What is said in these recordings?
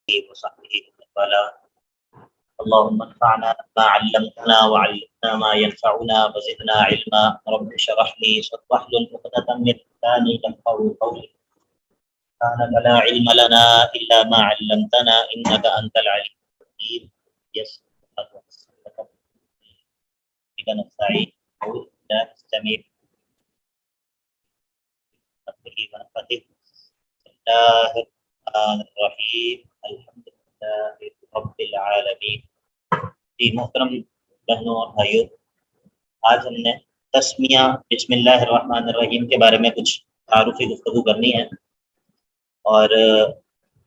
وصحبه ومن والاه. اللهم انفعنا ما علمتنا وعلمنا ما ينفعنا وزدنا علما. رب اشرح لي صدري واحلل عقدة من لساني يفقهوا قولي. سبحانك لا علم لنا إلا ما علمتنا إنك أنت العليم الحكيم. يسر بك نستعين. أعوذ بالله السميع ونفخه. بسم الله الرحمن الرحیم. الحمد للہ رب العالمین. جی محترم بہنوں اور بھائیوں، آج ہم نے تسمیہ بسم اللہ الرحمن الرحیم کے بارے میں کچھ تعارفی گفتگو کرنی ہے، اور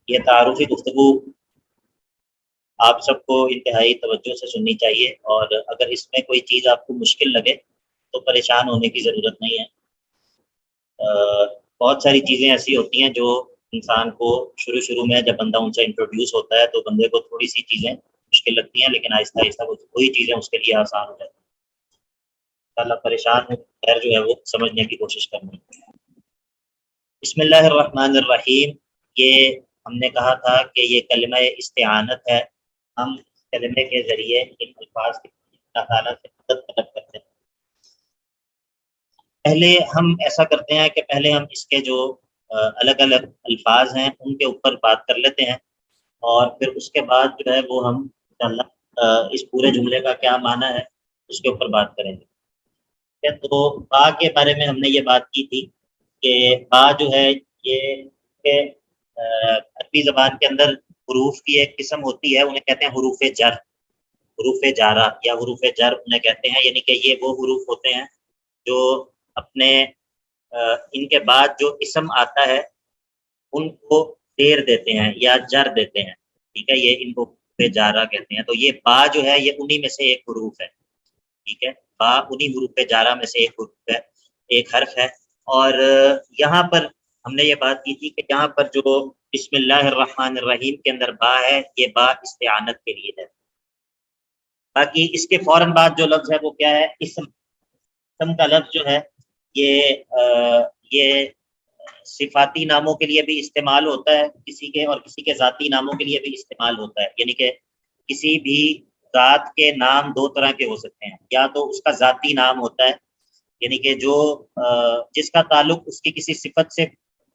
یہ تعارفی گفتگو آپ سب کو انتہائی توجہ سے سننی چاہیے، اور اگر اس میں کوئی چیز آپ کو مشکل لگے تو پریشان ہونے کی ضرورت نہیں ہے۔ بہت ساری چیزیں ایسی ہوتی ہیں جو انسان کو شروع میں جب بندہ ان سے انٹروڈیوس ہوتا ہے تو بندے کو تھوڑی سی چیزیں مشکل لگتی ہیں، لیکن آہستہ آہستہ وہی چیزیں اس کے لیے آسان ہو جاتی ہیں۔ اللہ پریشان ہو خیر جو ہے وہ سمجھنے کی کوشش کرنی۔ بسم اللہ الرحمن الرحیم، یہ ہم نے کہا تھا کہ یہ کلمہ استعانت ہے۔ ہم اس کلمے کے ذریعے ان الفاظ کی اللہ تعالیٰ سے مدد طلب کرتے ہیں۔ پہلے ہم ایسا کرتے ہیں کہ پہلے ہم اس کے جو الگ الگ الفاظ ہیں ان کے اوپر بات کر لیتے ہیں، اور پھر اس کے بعد جو ہے وہ ہم انشاءاللہ اس پورے جملے کا کیا معنی ہے اس کے اوپر بات کریں گے۔ تو با کے بارے میں ہم نے یہ بات کی تھی کہ با جو ہے یہ عربی زبان کے اندر حروف کی ایک قسم ہوتی ہے، انہیں کہتے ہیں حروف جر، حروف جارہ یا حروف جر انہیں کہتے ہیں۔ یعنی کہ یہ وہ حروف ہوتے ہیں جو اپنے ان کے بعد جو اسم آتا ہے ان کو زیر دیتے ہیں یا جر دیتے ہیں، ٹھیک ہے، یہ ان کو جارہ کہتے ہیں۔ تو یہ با جو ہے یہ انہی میں سے ایک حروف ہے، ٹھیک ہے، با انہی حروف جارہ میں سے ایک حروف ہے، ایک حرف ہے۔ اور یہاں پر ہم نے یہ بات کی تھی کہ یہاں پر جو بسم اللہ الرحمن الرحیم کے اندر با ہے، یہ با استعانت کے لیے ہے۔ باقی اس کے فوراً بعد جو لفظ ہے وہ کیا ہے؟ اسم۔ اسم کا لفظ جو ہے یہ صفاتی ناموں کے لیے بھی استعمال ہوتا ہے کسی کے، اور کسی کے ذاتی ناموں کے لیے بھی استعمال ہوتا ہے۔ یعنی کہ کسی بھی ذات کے نام دو طرح کے ہو سکتے ہیں، یا تو اس کا ذاتی نام ہوتا ہے، یعنی کہ جو جس کا تعلق اس کی کسی صفت سے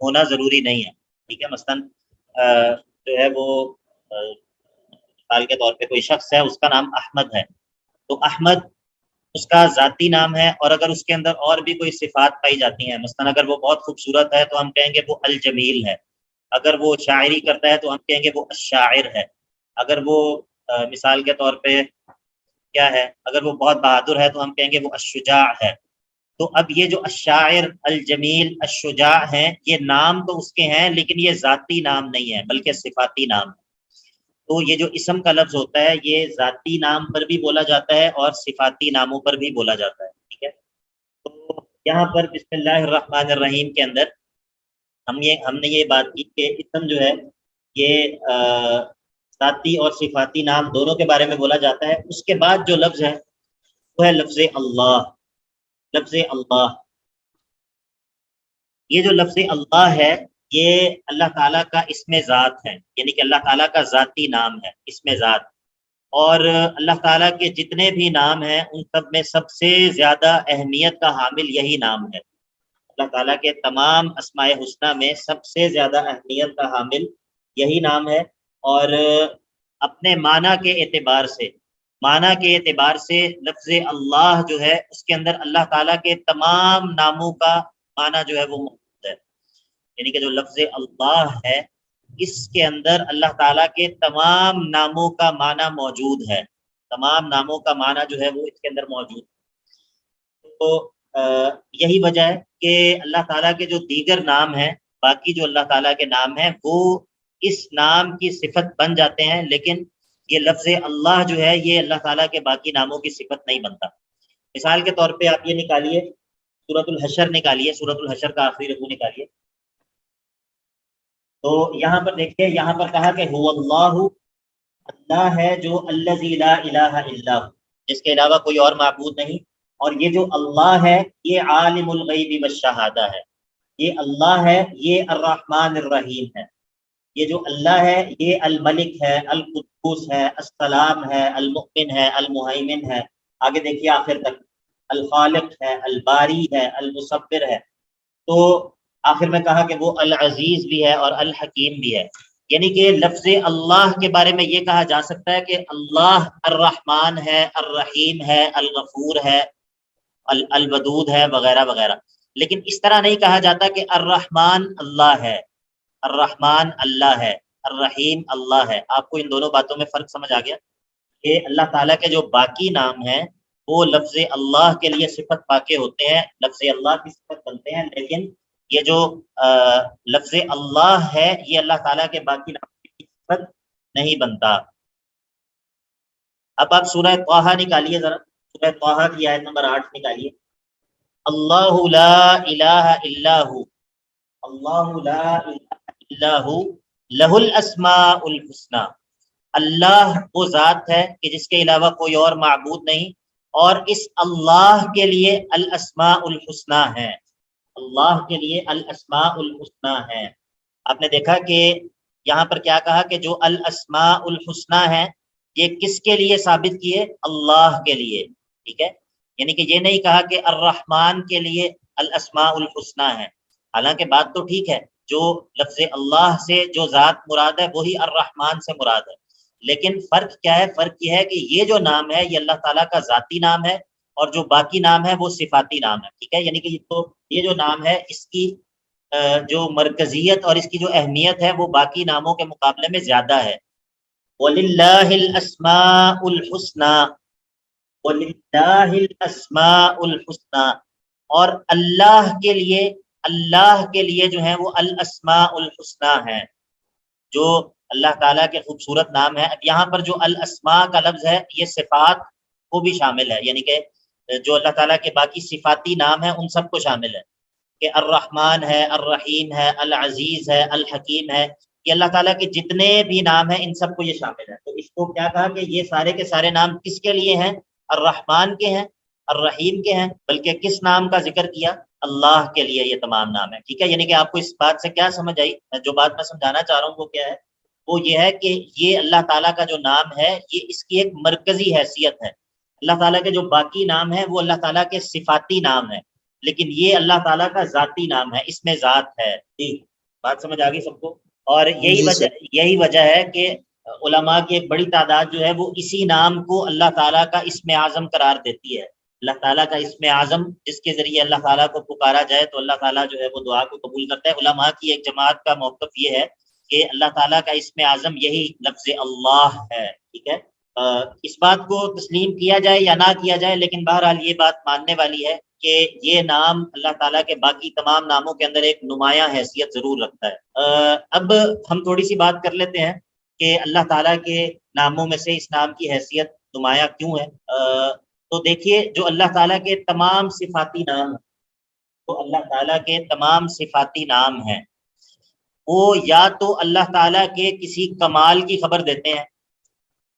ہونا ضروری نہیں ہے، ٹھیک ہے۔ مثلاً جو ہے وہ مثال کے طور پہ کوئی شخص ہے، اس کا نام احمد ہے، تو احمد اس کا ذاتی نام ہے، اور اگر اس کے اندر اور بھی کوئی صفات پائی جاتی ہیں، مثلا اگر وہ بہت خوبصورت ہے تو ہم کہیں گے وہ الجمیل ہے، اگر وہ شاعری کرتا ہے تو ہم کہیں گے وہ الشاعر ہے، اگر وہ مثال کے طور پہ کیا ہے، اگر وہ بہت بہادر ہے تو ہم کہیں گے وہ الشجاع ہے۔ تو اب یہ جو الشاعر، الجمیل، الشجاع ہیں، یہ نام تو اس کے ہیں، لیکن یہ ذاتی نام نہیں ہے بلکہ صفاتی نام ہے۔ تو یہ جو اسم کا لفظ ہوتا ہے یہ ذاتی نام پر بھی بولا جاتا ہے اور صفاتی ناموں پر بھی بولا جاتا ہے، ٹھیک ہے۔ تو یہاں پر بسم اللہ الرحمن الرحیم کے اندر ہم نے یہ بات کی کہ اسم جو ہے یہ ذاتی اور صفاتی نام دونوں کے بارے میں بولا جاتا ہے۔ اس کے بعد جو لفظ ہے وہ ہے لفظ اللہ۔ لفظ اللہ، یہ جو لفظ اللہ ہے یہ اللہ تعالیٰ کا اسم ذات ہے، یعنی کہ اللہ تعالیٰ کا ذاتی نام ہے، اسم ذات۔ اور اللہ تعالیٰ کے جتنے بھی نام ہیں ان سب میں سب سے زیادہ اہمیت کا حامل یہی نام ہے۔ اللہ تعالیٰ کے تمام اسماء حسنہ میں سب سے زیادہ اہمیت کا حامل یہی نام ہے، اور اپنے معنی کے اعتبار سے لفظ اللہ جو ہے اس کے اندر اللہ تعالیٰ کے تمام ناموں کا معنی جو ہے وہ موجود ہے۔ یعنی کہ جو لفظ اللہ ہے اس کے اندر اللہ تعالیٰ کے تمام ناموں کا معنی موجود ہے، تمام ناموں کا معنی جو ہے وہ اس کے اندر موجود ہے۔ تو یہی وجہ ہے کہ اللہ تعالیٰ کے جو دیگر نام ہیں، باقی جو اللہ تعالیٰ کے نام ہیں وہ اس نام کی صفت بن جاتے ہیں، لیکن یہ لفظ اللہ جو ہے یہ اللہ تعالیٰ کے باقی ناموں کی صفت نہیں بنتا۔ مثال کے طور پہ آپ یہ نکالیے، سورۃ الحشر نکالیے، سورۃ الحشر کا آخری رکوع نکالیے، تو یہاں پر دیکھیے، یہاں پر کہا کہ هو اللہ، اللہ ہے جو الذی لا الہ الا ہو، جس کے علاوہ کوئی اور معبود نہیں۔ اور یہ جو اللہ ہے یہ عالم الغیب والشہادہ ہے، یہ اللہ ہے، یہ الرحمن الرحیم ہے، یہ جو اللہ ہے یہ الملک ہے، القدوس ہے، السلام ہے، المؤمن ہے، المہیمن ہے، آگے دیکھیے آخر تک، الخالق ہے، الباری ہے، المصور ہے، تو آخر میں کہا کہ وہ العزیز بھی ہے اور الحکیم بھی ہے. یعنی کہ لفظ اللہ کے بارے میں یہ کہا جا سکتا ہے کہ اللہ الرحمن ہے، الرحیم ہے، الغفور ہے، الودود ہے، وغیرہ وغیرہ. لیکن اس طرح نہیں کہا جاتا کہ الرحمن اللہ ہے، الرحمن اللہ ہے، الرحیم اللہ ہے. آپ کو ان دونوں باتوں میں فرق سمجھ آ گیا کہ اللہ تعالیٰ کے جو باقی نام ہیں وہ لفظ اللہ کے لیے صفت پا کے ہوتے ہیں، لفظ اللہ کی صفت بنتے ہیں، لیکن یہ جو لفظ اللہ ہے یہ اللہ تعالیٰ کے باقی نام کی صفت نہیں بنتا. اب آپ سورہ طٰہٰ نکالیے ذرا، سورہ طٰہٰ کی آیت نمبر 8 نکالیے. اللہ لا الہ الا ہو، اللہ لا الہ الا ہو لہ الاسماء الحسنی. اللہ وہ ذات ہے کہ جس کے علاوہ کوئی اور معبود نہیں، اور اس اللہ کے لیے الاسماء الحسنی ہے، اللہ کے لیے الاسماء الحسنی ہے. آپ نے دیکھا کہ یہاں پر کیا کہا کہ جو الاسماء الحسنی ہے یہ کس کے لیے ثابت کیے؟ اللہ کے لیے. ٹھیک ہے، یعنی کہ یہ نہیں کہا کہ الرحمن کے لیے الاسماء الحسنی ہے. حالانکہ بات تو ٹھیک ہے، جو لفظ اللہ سے جو ذات مراد ہے وہی الرحمن سے مراد ہے، لیکن فرق کیا ہے؟ فرق یہ ہے کہ یہ جو نام ہے یہ اللہ تعالیٰ کا ذاتی نام ہے، اور جو باقی نام ہے وہ صفاتی نام ہے. ٹھیک ہے، یعنی کہ یہ جو نام ہے اس کی جو مرکزیت اور اس کی جو اہمیت ہے وہ باقی ناموں کے مقابلے میں زیادہ ہے. وَلِلَّهِ الْأَسْمَاءُ الْحُسْنَى، وَلِلَّهِ الْأَسْمَاءُ الْحُسْنَى، اور اللہ کے لیے جو ہے وہ الاسماء الحسنى ہیں، جو اللہ تعالیٰ کے خوبصورت نام ہے. اب یہاں پر جو الاسماء کا لفظ ہے یہ صفات کو بھی شامل ہے، یعنی کہ جو اللہ تعالیٰ کے باقی صفاتی نام ہیں ان سب کو شامل ہے، کہ الرحمن ہے، الرحیم ہے، العزیز ہے، الحکیم ہے. یہ اللہ تعالیٰ کے جتنے بھی نام ہیں ان سب کو یہ شامل ہے. تو اس کو کیا کہا کہ یہ سارے کے سارے نام کس کے لیے ہیں؟ الرحمن کے ہیں، الرحیم کے ہیں. بلکہ کس نام کا ذکر کیا؟ اللہ کے لیے یہ تمام نام ہے. ٹھیک ہے، یعنی کہ آپ کو اس بات سے کیا سمجھ آئی؟ جو بات میں سمجھانا چاہ رہا ہوں وہ کیا ہے؟ وہ یہ ہے کہ یہ اللہ تعالیٰ کا جو نام ہے یہ اس کی ایک مرکزی حیثیت ہے. اللہ تعالیٰ کے جو باقی نام ہیں وہ اللہ تعالیٰ کے صفاتی نام ہیں، لیکن یہ اللہ تعالیٰ کا ذاتی نام ہے، اس میں ذات ہے. جی بات سمجھ آ گئی سب کو؟ اور یہی وجہ ہے کہ علماء کی ایک بڑی تعداد جو ہے وہ اسی نام کو اللہ تعالیٰ کا اسم اعظم قرار دیتی ہے. اللہ تعالیٰ کا اسم اعظم جس کے ذریعے اللہ تعالیٰ کو پکارا جائے تو اللہ تعالیٰ جو ہے وہ دعا کو قبول کرتا ہے. علماء کی ایک جماعت کا موقف یہ ہے کہ اللہ تعالیٰ کا اسم اعظم یہی لفظ اللہ ہے. ٹھیک ہے، اس بات کو تسلیم کیا جائے یا نہ کیا جائے، لیکن بہرحال یہ بات ماننے والی ہے کہ یہ نام اللہ تعالیٰ کے باقی تمام ناموں کے اندر ایک نمایاں حیثیت ضرور رکھتا ہے. اب ہم تھوڑی سی بات کر لیتے ہیں کہ اللہ تعالیٰ کے ناموں میں سے اس نام کی حیثیت نمایاں کیوں ہے. تو دیکھیے جو اللہ تعالیٰ کے تمام صفاتی نام ہیں، تو اللہ تعالیٰ کے تمام صفاتی نام ہیں وہ یا تو اللہ تعالیٰ کے کسی کمال کی خبر دیتے ہیں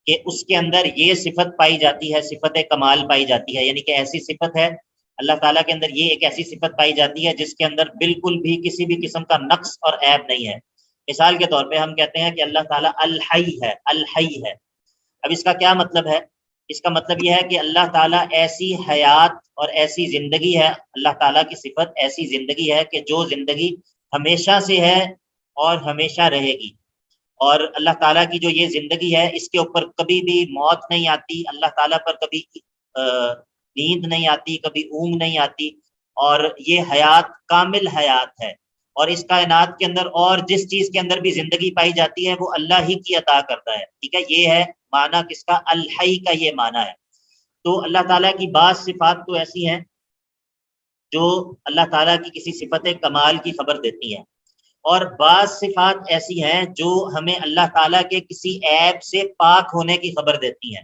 کہ اس کے اندر یہ صفت پائی جاتی ہے، صفت کمال پائی جاتی ہے، یعنی کہ ایسی صفت ہے اللہ تعالیٰ کے اندر، یہ ایک ایسی صفت پائی جاتی ہے جس کے اندر بالکل بھی کسی بھی قسم کا نقص اور عیب نہیں ہے. مثال کے طور پہ ہم کہتے ہیں کہ اللہ تعالیٰ الحی ہے، الحی ہے. اب اس کا کیا مطلب ہے؟ اس کا مطلب یہ ہے کہ اللہ تعالیٰ ایسی حیات اور ایسی زندگی ہے، اللہ تعالیٰ کی صفت ایسی زندگی ہے کہ جو زندگی ہمیشہ سے ہے اور ہمیشہ رہے گی. اور اللہ تعالیٰ کی جو یہ زندگی ہے اس کے اوپر کبھی بھی موت نہیں آتی، اللہ تعالیٰ پر کبھی نیند نہیں آتی، کبھی اونگ نہیں آتی، اور یہ حیات کامل حیات ہے. اور اس کائنات کے اندر اور جس چیز کے اندر بھی زندگی پائی جاتی ہے وہ اللہ ہی کی عطا کرتا ہے. ٹھیک ہے، یہ ہے معنی کس کا؟ الحی کا یہ معنی ہے. تو اللہ تعالیٰ کی بعض صفات تو ایسی ہیں جو اللہ تعالیٰ کی کسی صفت کمال کی خبر دیتی ہیں، اور بعض صفات ایسی ہیں جو ہمیں اللہ تعالیٰ کے کسی عیب سے پاک ہونے کی خبر دیتی ہیں.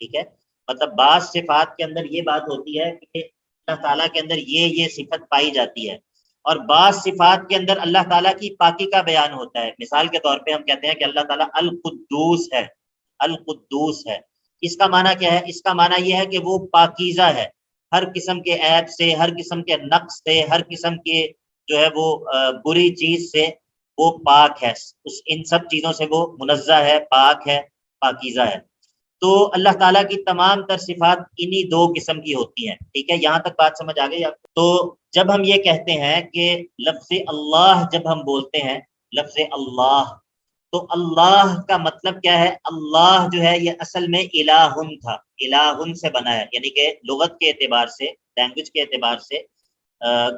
ٹھیک ہے، مطلب بعض صفات کے اندر یہ بات ہوتی ہے کہ اللہ تعالیٰ کے اندر یہ صفت پائی جاتی ہے، اور بعض صفات کے اندر اللہ تعالیٰ کی پاکی کا بیان ہوتا ہے. مثال کے طور پہ ہم کہتے ہیں کہ اللہ تعالیٰ القدوس ہے، القدوس ہے. اس کا معنی کیا ہے؟ اس کا معنی یہ ہے کہ وہ پاکیزہ ہے، ہر قسم کے عیب سے، ہر قسم کے نقص سے، ہر قسم کے جو ہے وہ بری چیز سے وہ پاک ہے، اس ان سب چیزوں سے وہ منزہ ہے، پاک ہے، پاکیزہ ہے۔ تو اللہ تعالیٰ کی تمام تر صفات انہی دو قسم کی ہوتی ہیں، ٹھیک ہے، یہاں تک بات سمجھ آ گئی آپ کو؟ تو جب ہم یہ کہتے ہیں کہ لفظ اللہ، جب ہم بولتے ہیں لفظ اللہ، تو اللہ کا مطلب کیا ہے؟ اللہ جو ہے یہ اصل میں الہن تھا، الہن سے بنا ہے، یعنی کہ لغت کے اعتبار سے، لینگویج کے اعتبار سے،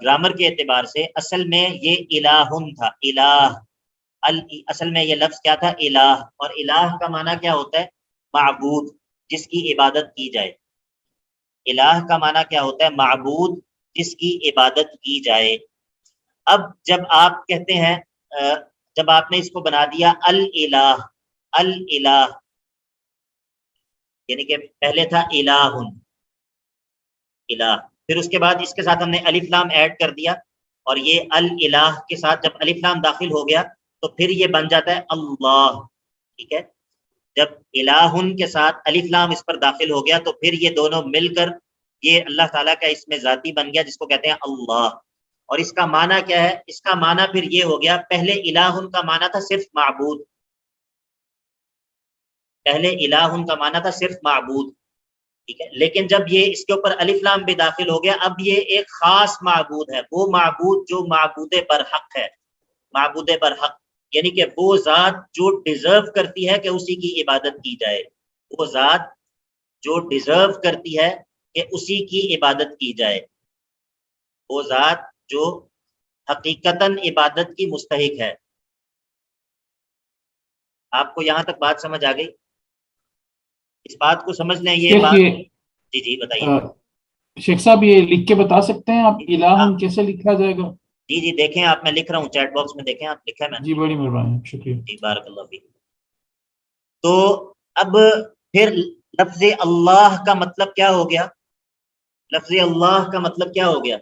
گرامر کے اعتبار سے اصل میں یہ الہن تھا، الہ، اصل میں یہ لفظ کیا تھا؟ الہ، اور الہ کا معنی کیا ہوتا ہے؟ معبود، جس کی عبادت کی جائے۔ الہ کا معنی کیا ہوتا ہے؟ معبود، جس کی عبادت کی جائے۔ اب جب آپ کہتے ہیں، جب آپ نے اس کو بنا دیا الالہ، الالہ یعنی کہ پہلے تھا الہن، الہ، پھر اس کے بعد اس کے ساتھ ہم نے الف لام ایڈ کر دیا، اور یہ الالہ کے ساتھ جب الف لام داخل ہو گیا تو پھر یہ بن جاتا ہے اللہ، ٹھیک ہے۔ جب الہن کے ساتھ الف لام اس پر داخل ہو گیا تو پھر یہ دونوں مل کر یہ اللہ تعالیٰ کا اسم ذاتی بن گیا، جس کو کہتے ہیں اللہ۔ اور اس کا معنی کیا ہے؟ اس کا معنی پھر یہ ہو گیا، پہلے الہن کا معنی تھا صرف معبود، پہلے الہن کا معنی تھا صرف معبود، ٹھیک ہے، لیکن جب یہ اس کے اوپر الف لام بھی داخل ہو گیا، اب یہ ایک خاص معبود ہے، وہ معبود جو معبود برحق ہے، معبود برحق یعنی کہ وہ ذات جو ڈیزرو کرتی ہے کہ اسی کی عبادت کی جائے، وہ ذات جو ڈیزرو کرتی ہے کہ اسی کی عبادت کی جائے، وہ ذات جو حقیقتاً عبادت کی مستحق ہے۔ آپ کو یہاں تک بات سمجھ آ گئی؟ اس بات کو سمجھ لیں، یہ بات، جی جی بتائیے۔ شیخ صاحب یہ لکھ کے بتا سکتے ہیں آپ ہاں الہن کیسے لکھا جائے گا؟ جی جی دیکھیں آپ، میں لکھ رہا ہوں، چیٹ باکس میں دیکھیں آپ، لکھا ہے میں نے۔ جی بڑی مہربانی، شکریہ جی بارک اللہ فیک۔ تو اب پھر لفظ اللہ کا مطلب کیا ہو گیا؟ لفظ اللہ کا مطلب کیا ہو گیا؟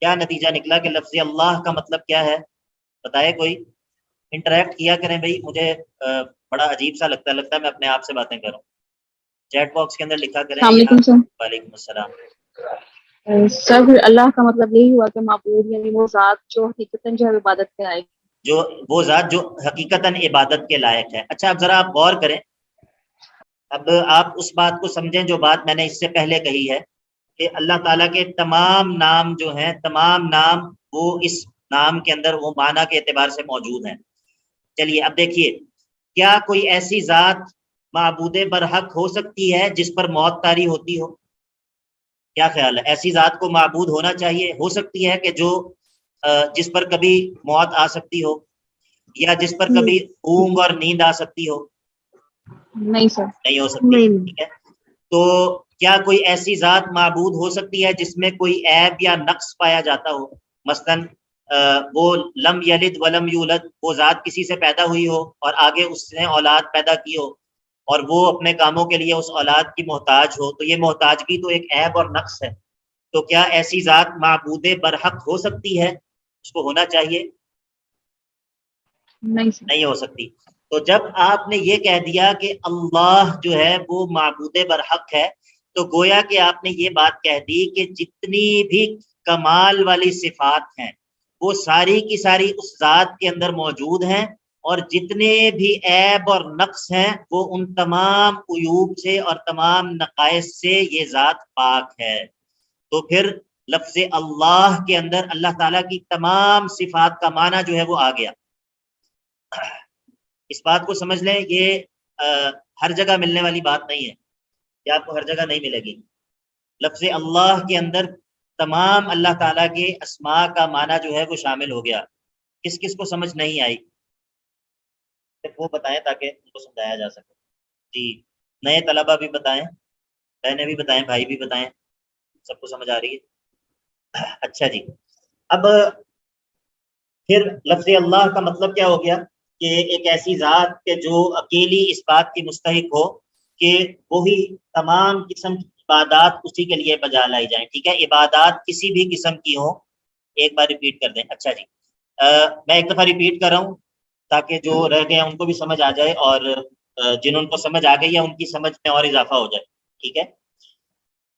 کیا نتیجہ نکلا کہ لفظ اللہ کا مطلب کیا ہے؟ بتائے کوئی، انٹریکٹ کیا کریں بھائی، مجھے بڑا عجیب سا لگتا ہے میں اپنے آپ سے باتیں کروں۔ چیٹ باکس کے اندر لکھا کریں۔ السلام علیکم سر۔ وعلیکم السلام۔ سر پھر اللہ کا مطلب یہی ہوا کہ معبود یعنی وہ ذات جو حقیقتاً جو ہے عبادت کے لائق، جو وہ ذات جو حقیقتاً عبادت کے لائق ہے۔ اچھا اب ذرا آپ غور کریں، اب آپ اس بات کو سمجھیں جو بات میں نے اس سے پہلے کہی ہے کہ اللہ تعالیٰ کے تمام نام جو ہیں، تمام نام وہ اس نام کے اندر وہ معنی کے اعتبار سے موجود ہیں۔ چلیے اب دیکھیے، کیا کوئی ایسی ذات معبود برحق ہو سکتی ہے جس پر موت طاری ہوتی ہو؟ کیا خیال ہے؟ ایسی ذات کو معبود ہونا چاہیے، ہو سکتی ہے کہ جو جس پر کبھی موت آ سکتی ہو، یا جس پر کبھی اونگ اور نیند آ سکتی ہو؟ نہیں سر، نہیں ہو سکتی، ٹھیک ہے۔ تو کیا کوئی ایسی ذات معبود ہو سکتی ہے جس میں کوئی عیب یا نقص پایا جاتا ہو؟ مثلاً وہ لم یلد ولم یولد، وہ ذات کسی سے پیدا ہوئی ہو اور آگے اس نے اولاد پیدا کی ہو، اور وہ اپنے کاموں کے لیے اس اولاد کی محتاج ہو، تو یہ محتاجگی تو ایک عیب اور نقص ہے۔ تو کیا ایسی ذات معبود برحق ہو سکتی ہے؟ اس کو ہونا چاہیے؟ نہیں ہو سکتی۔ تو جب آپ نے یہ کہہ دیا کہ اللہ جو ہے وہ معبود برحق ہے، تو گویا کہ آپ نے یہ بات کہہ دی کہ جتنی بھی کمال والی صفات ہیں وہ ساری کی ساری اس ذات کے اندر موجود ہیں، اور جتنے بھی عیب اور نقص ہیں وہ ان تمام عیوب سے اور تمام نقائص سے یہ ذات پاک ہے۔ تو پھر لفظ اللہ کے اندر اللہ تعالیٰ کی تمام صفات کا معنی جو ہے وہ آ گیا۔ اس بات کو سمجھ لیں، یہ ہر جگہ ملنے والی بات نہیں ہے، یہ آپ کو ہر جگہ نہیں ملے گی۔ لفظ اللہ کے اندر تمام اللہ تعالیٰ کے اسماء کا معنی جو ہے وہ شامل ہو گیا۔ کس کس کو سمجھ نہیں آئی وہ بتائیں تاکہ ان کو سمجھایا جا سکے۔ جی نئے طلبہ بھی بتائیں، بہنیں بھی بتائیں، بھائی بھی بتائیں، سب کو سمجھ آ رہی ہے؟ اچھا جی، اب پھر لفظ اللہ کا مطلب کیا ہو گیا کہ ایک ایسی ذات کہ جو اکیلی اس بات کی مستحق ہو کہ وہی تمام قسم کی عبادات اسی کے لیے بجا لائی جائیں، ٹھیک ہے، عبادات کسی بھی قسم کی ہوں۔ ایک بار ریپیٹ کر دیں۔ اچھا جی، میں ایک دفعہ ریپیٹ کر رہا ہوں تاکہ جو رہ گئے ان کو بھی سمجھ آ جائے، اور جنہوں کو سمجھ آ گئی ہے ان کی سمجھ میں اور اضافہ ہو جائے، ٹھیک ہے۔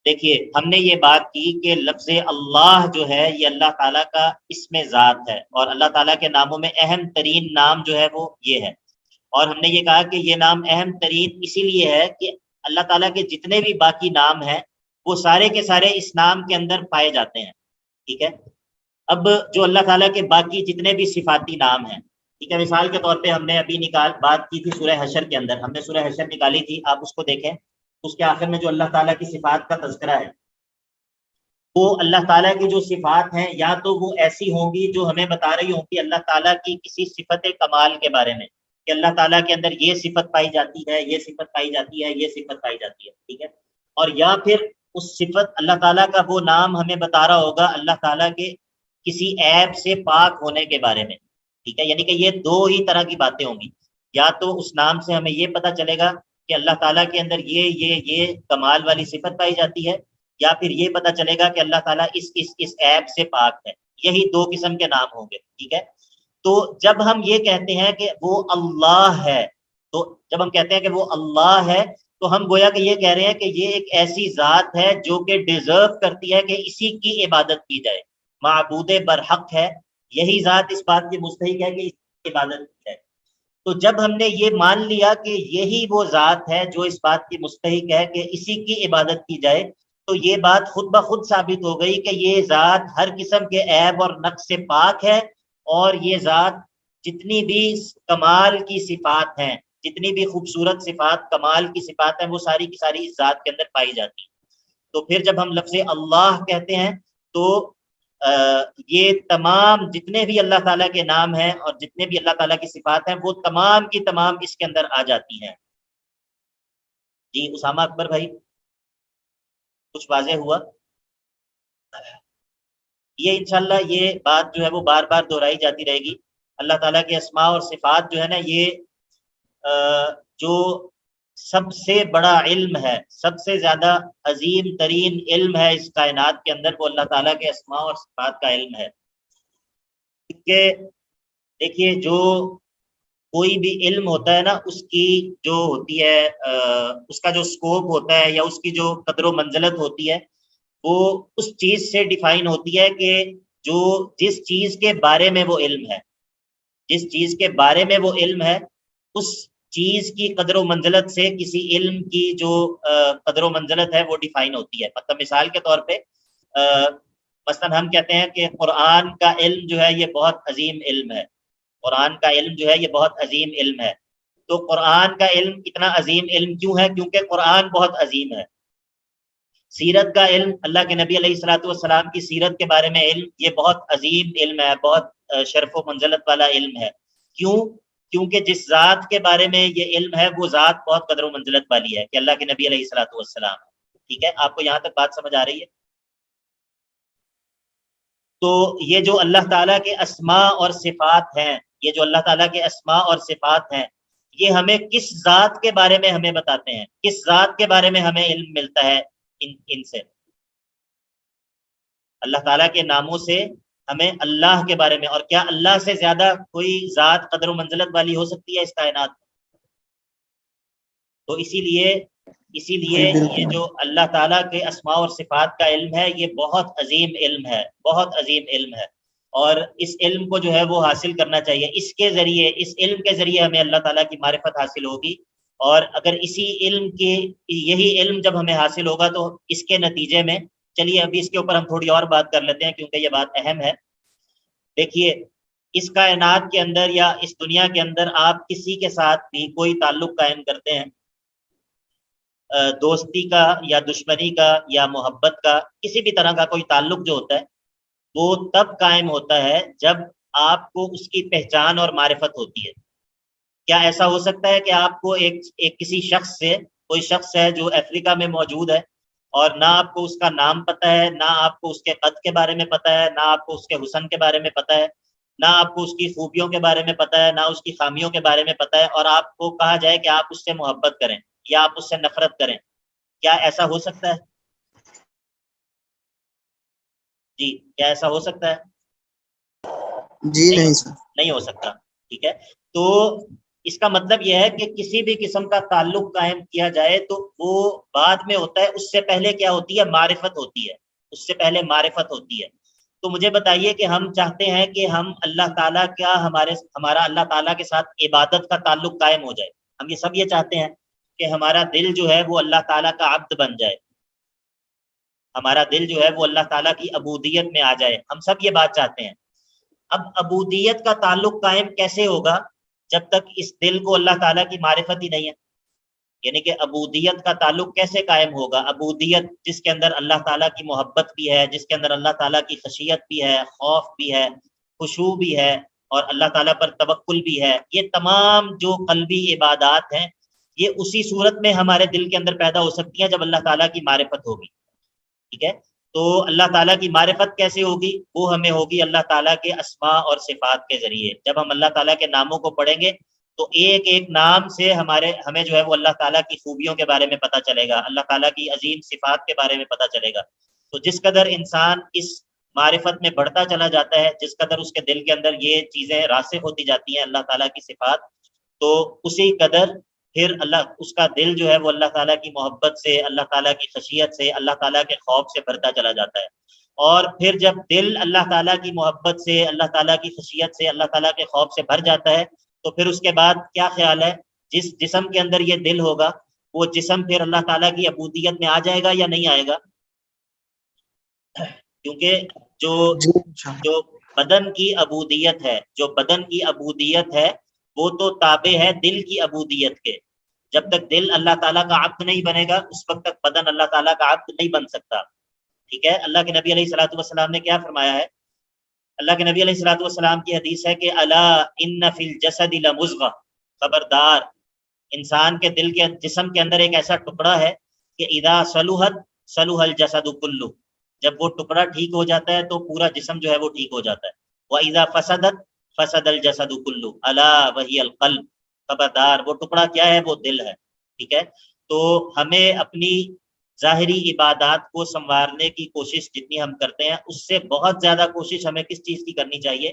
دیکھیے ہم نے یہ بات کی کہ لفظ اللہ جو ہے یہ اللہ تعالیٰ کا اسم ذات ہے، اور اللہ تعالیٰ کے ناموں میں اہم ترین نام جو ہے وہ یہ ہے، اور ہم نے یہ کہا کہ یہ نام اہم ترین اسی لیے ہے کہ اللہ تعالیٰ کے جتنے بھی باقی نام ہیں وہ سارے کے سارے اس نام کے اندر پائے جاتے ہیں، ٹھیک ہے۔ اب جو اللہ تعالیٰ کے باقی جتنے بھی صفاتی نام ہیں، ٹھیک ہے، مثال کے طور پہ ہم نے ابھی بات کی تھی سورہ حشر کے اندر، ہم نے سورہ حشر نکالی تھی، آپ اس کو دیکھیں، اس کے آخر میں جو اللہ تعالیٰ کی صفات کا تذکرہ ہے، وہ اللہ تعالیٰ کی جو صفات ہیں یا تو وہ ایسی ہوں گی جو ہمیں بتا رہی ہوں گی اللہ تعالیٰ کی کسی صفت کمال کے بارے میں، کہ اللہ تعالیٰ کے اندر یہ صفت پائی جاتی ہے، یہ صفت پائی جاتی ہے، یہ صفت پائی جاتی ہے، ٹھیک ہے، اور یا پھر اس صفت اللہ تعالیٰ کا وہ نام ہمیں بتا رہا ہوگا اللہ تعالیٰ کے کسی عیب سے پاک ہونے کے بارے میں، ٹھیک ہے، یعنی کہ یہ دو ہی طرح کی باتیں ہوں گی، یا تو اس نام سے ہمیں یہ پتہ چلے گا کہ اللہ تعالیٰ کے اندر یہ کمال والی صفت پائی جاتی ہے، یا پھر یہ پتہ چلے گا کہ اللہ تعالیٰ اس عیب سے پاک ہے، یہی دو قسم کے نام ہوں گے، ٹھیک ہے۔ تو جب ہم یہ کہتے ہیں کہ وہ اللہ ہے، تو جب ہم کہتے ہیں کہ وہ اللہ ہے تو ہم گویا کہ یہ کہہ رہے ہیں کہ یہ ایک ایسی ذات ہے جو کہ ڈیزرو کرتی ہے کہ اسی کی عبادت کی جائے، معبود برحق ہے، یہی ذات اس بات کی مستحق ہے کہ اس کی عبادت کی جائے۔ تو جب ہم نے یہ مان لیا کہ یہی وہ ذات ہے جو اس بات کی مستحق ہے کہ اسی کی عبادت کی جائے، تو یہ بات خود بخود ثابت ہو گئی کہ یہ ذات ہر قسم کے عیب اور نقص سے پاک ہے، اور یہ ذات جتنی بھی کمال کی صفات ہیں، جتنی بھی خوبصورت صفات کمال کی صفات ہیں، وہ ساری کی ساری اس ذات کے اندر پائی جاتی ہیں۔ تو پھر جب ہم لفظ اللہ کہتے ہیں تو یہ تمام جتنے بھی اللہ تعالیٰ کے نام ہیں اور جتنے بھی اللہ تعالیٰ کی صفات ہیں وہ تمام کی تمام اس کے اندر آ جاتی ہیں۔ جی اسامہ اکبر بھائی کچھ واضح ہوا؟ یہ انشاءاللہ یہ بات جو ہے وہ بار بار دہرائی جاتی رہے گی۔ اللہ تعالیٰ کے اسماء اور صفات جو ہے نا، یہ جو سب سے بڑا علم ہے، سب سے زیادہ عظیم ترین علم ہے اس کائنات کے اندر، وہ اللہ تعالیٰ کے اسماء اور صفات کا علم ہے۔ کیونکہ دیکھیے جو کوئی بھی علم ہوتا ہے نا، اس کی جو ہوتی ہے اس کا جو سکوپ ہوتا ہے یا اس کی جو قدر و منزلت ہوتی ہے وہ اس چیز سے ڈیفائن ہوتی ہے کہ جو جس چیز کے بارے میں وہ علم ہے، جس چیز کے بارے میں وہ علم ہے، اس چیز کی قدر و منزلت سے کسی علم کی جو قدر و منزلت ہے وہ ڈیفائن ہوتی ہے۔ مطلب مثال کے طور پہ مثلا ہم کہتے ہیں کہ قرآن کا علم جو ہے یہ بہت عظیم علم ہے، قرآن کا علم جو ہے یہ بہت عظیم علم ہے۔ تو قرآن کا علم اتنا عظیم علم کیوں ہے؟ کیونکہ قرآن بہت عظیم ہے۔ سیرت کا علم، اللہ کے نبی علیہ الصلوۃ والسلام کی سیرت کے بارے میں علم، یہ بہت عظیم علم ہے، بہت شرف و منزلت والا علم ہے۔ کیوں؟ کیونکہ جس ذات کے بارے میں یہ علم ہے وہ ذات بہت قدر و منزلت والی ہے کہ اللہ کے نبی علیہ الصلوۃ والسلام۔ ٹھیک ہے، آپ کو یہاں تک بات سمجھ آ رہی ہے؟ تو یہ جو اللہ تعالیٰ کے اسماء اور صفات ہیں، یہ جو اللہ تعالیٰ کے اسماء اور صفات ہیں، یہ ہمیں کس ذات کے بارے میں ہمیں بتاتے ہیں، کس ذات کے بارے میں ہمیں علم ملتا ہے ان سے؟ اللہ تعالیٰ کے ناموں سے ہمیں اللہ کے بارے میں، اور کیا اللہ سے زیادہ کوئی ذات قدر و منزلت والی ہو سکتی ہے اس کائنات میں؟ تو اسی لیے یہ جو اللہ تعالیٰ کے اسماء اور صفات کا علم ہے یہ بہت عظیم علم ہے، بہت عظیم علم ہے، اور اس علم کو جو ہے وہ حاصل کرنا چاہیے۔ اس کے ذریعے، اس علم کے ذریعے ہمیں اللہ تعالیٰ کی معرفت حاصل ہوگی، اور اگر اسی علم کی، یہی علم جب ہمیں حاصل ہوگا تو اس کے نتیجے میں، چلیے ابھی اس کے اوپر ہم تھوڑی اور بات کر لیتے ہیں کیونکہ یہ بات اہم ہے۔ دیکھیے اس کائنات کے اندر یا اس دنیا کے اندر آپ کسی کے ساتھ بھی کوئی تعلق قائم کرتے ہیں، دوستی کا یا دشمنی کا یا محبت کا، کسی بھی طرح کا کوئی تعلق جو ہوتا ہے وہ تب قائم ہوتا ہے جب آپ کو اس کی پہچان اور معرفت ہوتی ہے۔ کیا ایسا ہو سکتا ہے کہ آپ کو ایک کسی شخص سے، کوئی شخص ہے جو افریقہ میں موجود ہے اور نہ آپ کو اس کا نام پتہ ہے، نہ آپ کو اس کے قد کے بارے میں پتہ ہے، نہ آپ کو اس کے حسن کے بارے میں پتہ ہے، نہ آپ کو اس کی خوبیوں کے بارے میں پتہ ہے، نہ اس کی خامیوں کے بارے میں پتہ ہے، اور آپ کو کہا جائے کہ آپ اس سے محبت کریں یا آپ اس سے نفرت کریں؟ کیا ایسا ہو سکتا ہے؟ جی کیا ایسا ہو سکتا ہے؟ جی نہیں سر، نہیں ہو سکتا، ٹھیک ہے۔ تو اس کا مطلب یہ ہے کہ کسی بھی قسم کا تعلق قائم کیا جائے تو وہ بعد میں ہوتا ہے، اس سے پہلے کیا ہوتی ہے؟ معرفت ہوتی ہے، اس سے پہلے معرفت ہوتی ہے۔ تو مجھے بتائیے کہ ہم چاہتے ہیں کہ ہم اللہ تعالیٰ کیا ہمارا اللہ تعالیٰ کے ساتھ عبادت کا تعلق قائم ہو جائے، ہم یہ سب یہ چاہتے ہیں کہ ہمارا دل جو ہے وہ اللہ تعالیٰ کا عبد بن جائے، ہمارا دل جو ہے وہ اللہ تعالیٰ کی عبودیت میں آ جائے، ہم سب یہ بات چاہتے ہیں۔ اب عبودیت کا تعلق قائم کیسے ہوگا جب تک اس دل کو اللہ تعالیٰ کی معرفت ہی نہیں ہے؟ یعنی کہ عبودیت کا تعلق کیسے قائم ہوگا؟ عبودیت جس کے اندر اللہ تعالیٰ کی محبت بھی ہے، جس کے اندر اللہ تعالیٰ کی خشیت بھی ہے، خوف بھی ہے، خشوع بھی ہے، اور اللہ تعالیٰ پر توکل بھی ہے، یہ تمام جو قلبی عبادات ہیں یہ اسی صورت میں ہمارے دل کے اندر پیدا ہو سکتی ہیں جب اللہ تعالیٰ کی معرفت ہوگی۔ ٹھیک ہے، تو اللہ تعالیٰ کی معرفت کیسے ہوگی؟ وہ ہمیں ہوگی اللہ تعالیٰ کے اسماء اور صفات کے ذریعے۔ جب ہم اللہ تعالیٰ کے ناموں کو پڑھیں گے تو ایک ایک نام سے ہمیں جو ہے وہ اللہ تعالیٰ کی خوبیوں کے بارے میں پتہ چلے گا، اللہ تعالیٰ کی عظیم صفات کے بارے میں پتہ چلے گا۔ تو جس قدر انسان اس معرفت میں بڑھتا چلا جاتا ہے، جس قدر اس کے دل کے اندر یہ چیزیں راسخ ہوتی جاتی ہیں اللہ تعالیٰ کی صفات، تو اسی قدر پھر اس کا دل جو ہے وہ اللہ تعالیٰ کی محبت سے، اللہ تعالیٰ کی خشیت سے، اللہ تعالیٰ کے خوف سے بھرتا چلا جاتا ہے۔ اور پھر جب دل اللہ تعالیٰ کی محبت سے، اللہ تعالیٰ کی خشیت سے، اللہ تعالیٰ کے خوف سے بھر جاتا ہے تو پھر اس کے بعد کیا خیال ہے؟ جس جسم کے اندر یہ دل ہوگا وہ جسم پھر اللہ تعالیٰ کی عبودیت میں آ جائے گا یا نہیں آئے گا؟ کیونکہ جو بدن کی عبودیت ہے، جو بدن کی عبودیت ہے وہ تو تابع ہے دل کی عبودیت کے۔ جب تک دل اللہ تعالیٰ کا عبد نہیں بنے گا اس وقت تک بدن اللہ تعالیٰ کا عبد نہیں بن سکتا۔ ٹھیک ہے، اللہ کے نبی علیہ الصلوۃ والسلام نے کیا فرمایا ہے؟ اللہ کے نبی علیہ الصلوۃ والسلام کی حدیث ہے کہ الا ان فی الجسد لمضغہ، خبردار انسان کے دل کے جسم کے اندر ایک ایسا ٹکڑا ہے کہ اذا صلحت صلح الجسد کلہ، جب وہ ٹکڑا ٹھیک ہو جاتا ہے تو پورا جسم جو ہے وہ ٹھیک ہو جاتا ہے۔ واذا فسدت فسد الجسد کلہ الا وہی القلب، خبردار وہ ٹکڑا کیا ہے؟ وہ دل ہے۔ ٹھیک ہے، تو ہمیں اپنی ظاہری عبادات کو سنوارنے کی کوشش جتنی ہم کرتے ہیں اس سے بہت زیادہ کوشش ہمیں کس چیز کی کرنی چاہیے؟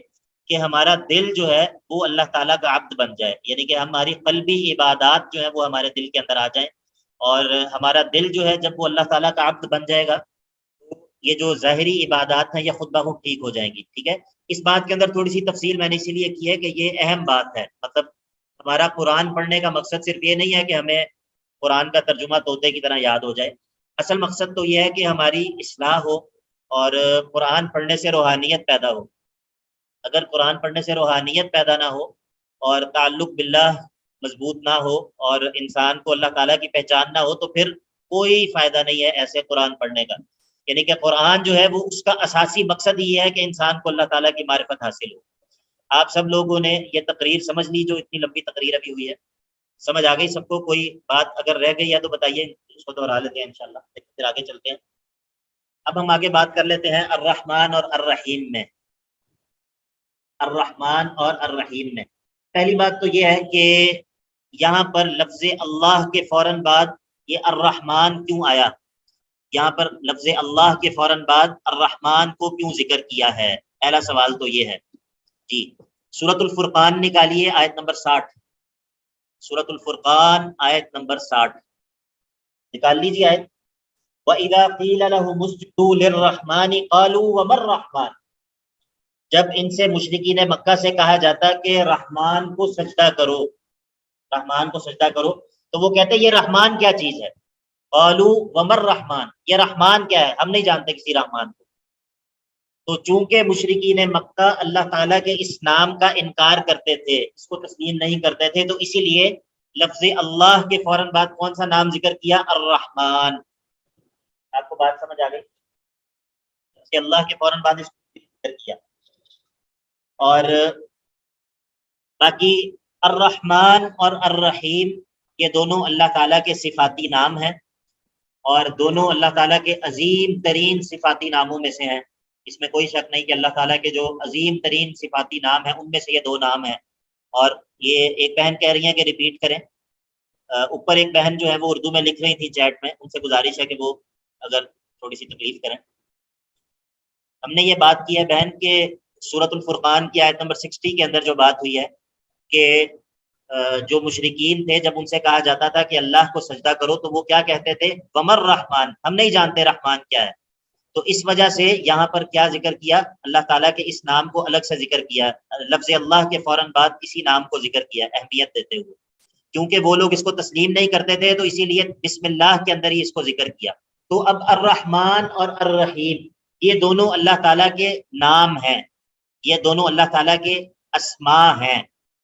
کہ ہمارا دل جو ہے وہ اللہ تعالیٰ کا عبد بن جائے، یعنی کہ ہماری قلبی عبادات جو ہیں وہ ہمارے دل کے اندر آ جائیں، اور ہمارا دل جو ہے جب وہ اللہ تعالیٰ کا عبد بن جائے گا تو یہ جو ظاہری عبادات ہیں یہ خود بخود ٹھیک ہو جائیں گی۔ ٹھیک ہے، اس بات کے اندر تھوڑی سی تفصیل میں نے اسی لیے کی ہے کہ یہ اہم بات ہے، مطلب ہمارا قرآن پڑھنے کا مقصد صرف یہ نہیں ہے کہ ہمیں قرآن کا ترجمہ طوطے کی طرح یاد ہو جائے، اصل مقصد تو یہ ہے کہ ہماری اصلاح ہو اور قرآن پڑھنے سے روحانیت پیدا ہو۔ اگر قرآن پڑھنے سے روحانیت پیدا نہ ہو اور تعلق باللہ مضبوط نہ ہو اور انسان کو اللہ تعالیٰ کی پہچان نہ ہو تو پھر کوئی فائدہ نہیں ہے ایسے قرآن پڑھنے کا۔ یعنی کہ قرآن جو ہے وہ اس کا اساسی مقصد یہ ہے کہ انسان کو اللہ تعالیٰ کی معرفت حاصل ہو۔ آپ سب لوگوں نے یہ تقریر سمجھ لی، جو اتنی لمبی تقریر ابھی ہوئی ہے، سمجھ آ گئی سب کو؟ کوئی بات اگر رہ گئی ہے تو بتائیے، اس کو دوہرا لیتے ہیں انشاءاللہ، پھر آگے چلتے ہیں۔ اب ہم آگے بات کر لیتے ہیں الرحمن اور الرحیم میں۔ الرحمن اور الرحیم میں پہلی بات تو یہ ہے کہ یہاں پر لفظ اللہ کے فوراً بعد یہ الرحمن کیوں آیا؟ یہاں پر لفظ اللہ کے فوراً بعد الرحمن کو کیوں ذکر کیا ہے؟ پہلا سوال تو یہ ہے جی۔ سورۃ الفرقان نکالیے، آیت نمبر 60، سورۃ الفرقان آیت نمبر 60 نکال لیجیے آیت۔ وَإِذَا قِيلَ لَهُمُ اسْجُدُوا لِلرَّحْمَنِ قَالُوا وَمَا الرَّحْمَنُ، جب ان سے مشرکین مکہ سے کہا جاتا کہ رحمان کو سجدہ کرو، رحمان کو سجدہ کرو، تو وہ کہتے یہ رحمان کیا چیز ہے؟ قالوا وما الرحمن، یہ رحمان کیا ہے؟ ہم نہیں جانتے کسی رحمان کو۔ تو چونکہ مشرکین مکہ اللہ تعالیٰ کے اس نام کا انکار کرتے تھے، اس کو تسلیم نہیں کرتے تھے، تو اسی لیے لفظ اللہ کے فوراً بعد کون سا نام ذکر کیا؟ الرحمن۔ آپ کو بات سمجھ آ گئی کہ اللہ کے فوراً بعد اس کو ذکر کیا؟ اور باقی الرحمن اور الرحیم یہ دونوں اللہ تعالیٰ کے صفاتی نام ہیں، اور دونوں اللہ تعالیٰ کے عظیم ترین صفاتی ناموں میں سے ہیں۔ اس میں کوئی شک نہیں کہ اللہ تعالیٰ کے جو عظیم ترین صفاتی نام ہیں ان میں سے یہ دو نام ہیں۔ اور یہ ایک بہن کہہ رہی ہیں کہ ریپیٹ کریں، اوپر ایک بہن جو ہے وہ اردو میں لکھ رہی تھی چیٹ میں، ان سے گزارش ہے کہ وہ اگر تھوڑی سی تکلیف کریں۔ ہم نے یہ بات کی ہے بہن کہ سورۃ الفرقان کی آیت نمبر 60 کے اندر جو بات ہوئی ہے کہ جو مشرکین تھے جب ان سے کہا جاتا تھا کہ اللہ کو سجدہ کرو تو وہ کیا کہتے تھے؟ ومر رحمان، ہم نہیں جانتے رحمان کیا ہے. تو اس وجہ سے یہاں پر کیا ذکر کیا؟ اللہ تعالیٰ کے اس نام کو الگ سے ذکر کیا، لفظ اللہ کے فوراً بعد اسی نام کو ذکر کیا اہمیت دیتے ہوئے، کیونکہ وہ لوگ اس کو تسلیم نہیں کرتے تھے تو اسی لیے بسم اللہ کے اندر ہی اس کو ذکر کیا. تو اب الرحمن اور الرحیم یہ دونوں اللہ تعالیٰ کے نام ہیں، یہ دونوں اللہ تعالیٰ کے اسماء ہیں.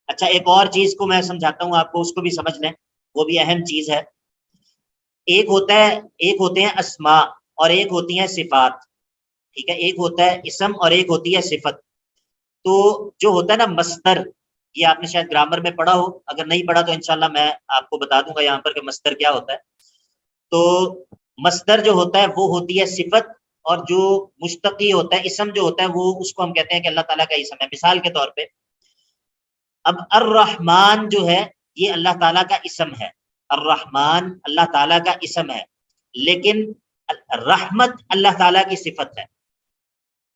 اچھا ایک اور چیز کو میں سمجھاتا ہوں آپ کو، اس کو بھی سمجھ لیں، وہ بھی اہم چیز ہے. ایک ہوتے ہیں اسماء اور ایک ہوتی ہیں صفات. ٹھیک ہے، ایک ہوتا ہے اسم اور ایک ہوتی ہے صفت. تو جو ہوتا ہے نا مصدر، یہ آپ نے شاید گرامر میں پڑھا ہو، اگر نہیں پڑھا تو انشاءاللہ میں آپ کو بتا دوں گا یہاں پر کہ مصدر کیا ہوتا ہے. تو مصدر جو ہوتا ہے وہ ہوتی ہے صفت، اور جو مشتقی ہوتا ہے اسم جو ہوتا ہے وہ اس کو ہم کہتے ہیں کہ اللہ تعالیٰ کا اسم ہے. مثال کے طور پہ اب الرحمن جو ہے یہ اللہ تعالیٰ کا اسم ہے، الرحمن اللہ تعالیٰ کا اسم ہے، لیکن رحمت اللہ تعالیٰ کی صفت ہے.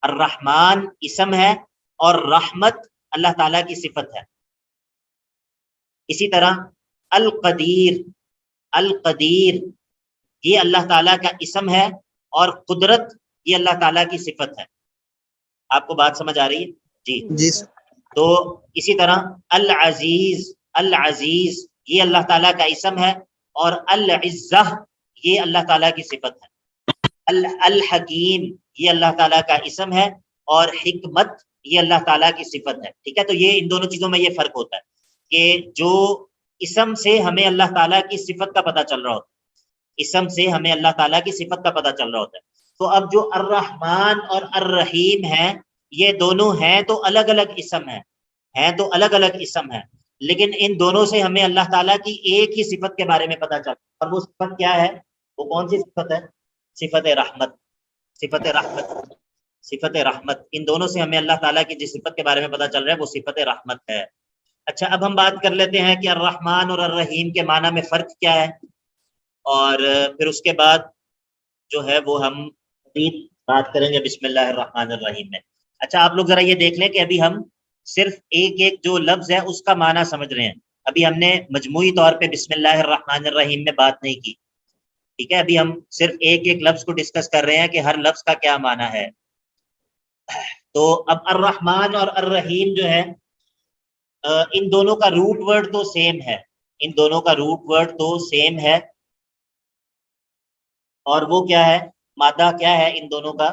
الرحمن اسم ہے اور رحمت اللہ تعالیٰ کی صفت ہے. اسی طرح القدیر یہ اللہ تعالیٰ کا اسم ہے اور قدرت یہ اللہ تعالیٰ کی صفت ہے. آپ کو بات سمجھ آ رہی ہے؟ جی. تو اسی طرح العزیز یہ اللہ تعالیٰ کا اسم ہے اور العزہ یہ اللہ تعالیٰ کی صفت ہے. الحکیم یہ اللہ تعالیٰ کا اسم ہے اور حکمت یہ اللہ تعالیٰ کی صفت ہے. ٹھیک ہے، تو یہ ان دونوں چیزوں میں یہ فرق ہوتا ہے کہ جو اسم سے ہمیں اللہ تعالیٰ کی صفت کا پتہ چل رہا ہوتا ہے، اسم سے ہمیں اللہ تعالیٰ کی صفت کا پتہ چل رہا ہوتا ہے. تو اب جو الرحمن اور الرحیم ہیں یہ دونوں ہیں تو الگ الگ اسم ہیں، لیکن ان دونوں سے ہمیں اللہ تعالیٰ کی ایک ہی صفت کے بارے میں پتہ چلتا ہے، اور وہ صفت کیا ہے؟ وہ کون سی صفت ہے؟ صفت رحمت. ان دونوں سے ہمیں اللہ تعالیٰ کی جس صفت کے بارے میں پتہ چل رہا ہے وہ صفت رحمت ہے. اچھا اب ہم بات کر لیتے ہیں کہ الرحمن اور الرحیم کے معنی میں فرق کیا ہے، اور پھر اس کے بعد جو ہے وہ ہم بات کریں گے بسم اللہ الرحمن الرحیم میں. اچھا آپ لوگ ذرا یہ دیکھ لیں کہ ابھی ہم صرف ایک جو لفظ ہے اس کا معنی سمجھ رہے ہیں، ابھی ہم نے مجموعی طور پہ بسم اللہ الرحمن الرحیم میں بات نہیں کی. ٹھیک ہے، ابھی ہم صرف ایک لفظ کو ڈسکس کر رہے ہیں کہ ہر لفظ کا کیا معنی ہے. تو اب الرحمن اور الرحیم جو ہے ان دونوں کا روٹ ورڈ تو سیم ہے، اور وہ کیا ہے؟ مادہ کیا ہے ان دونوں کا؟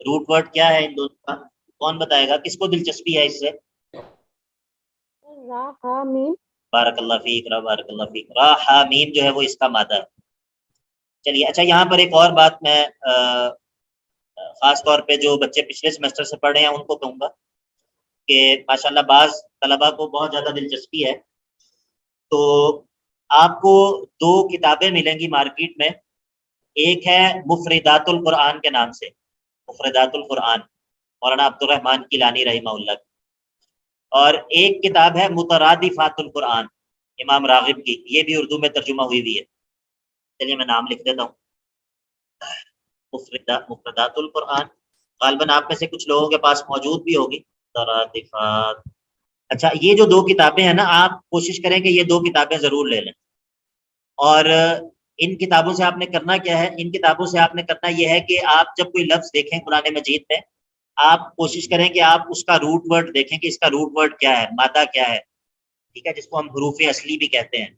روٹ ورڈ کیا ہے ان دونوں کا؟ کون بتائے گا؟ کس کو دلچسپی ہے اس سے؟ بارک اللہ فیک، بارک اللہ فیک. را ہا میم جو ہے وہ اس کا مادہ ہے. چلیے اچھا یہاں پر ایک اور بات میں خاص طور پہ جو بچے پچھلے سیمسٹر سے پڑھ رہے ہیں ان کو کہوں گا کہ ماشاءاللہ بعض طلباء کو بہت زیادہ دلچسپی ہے. تو آپ کو 2 کتابیں ملیں گی مارکیٹ میں، ایک ہے مفردات القرآن کے نام سے، مفردات القرآن مولانا عبد الرحمن کیلانی رحمہ اللہ کی، اور ایک کتاب ہے مترادفات القرآن امام راغب کی، یہ بھی اردو میں ترجمہ ہوئی ہے. چلیے میں نام لکھ دیتا ہوں، مفردات القرآن. غالباً آپ میں سے کچھ لوگوں کے پاس موجود بھی ہوگی مترادفات. اچھا یہ جو 2 کتابیں ہیں نا، آپ کوشش کریں کہ یہ 2 کتابیں ضرور لے لیں. اور ان کتابوں سے آپ نے کرنا کیا ہے؟ ان کتابوں سے آپ نے کرنا یہ ہے کہ آپ جب کوئی لفظ دیکھیں قرآن مجید میں، آپ کوشش کریں کہ آپ اس کا روٹ ورڈ دیکھیں کہ اس کا روٹ ورڈ کیا ہے، مادہ کیا ہے. ٹھیک ہے، جس کو ہم حروف اصلی بھی کہتے ہیں.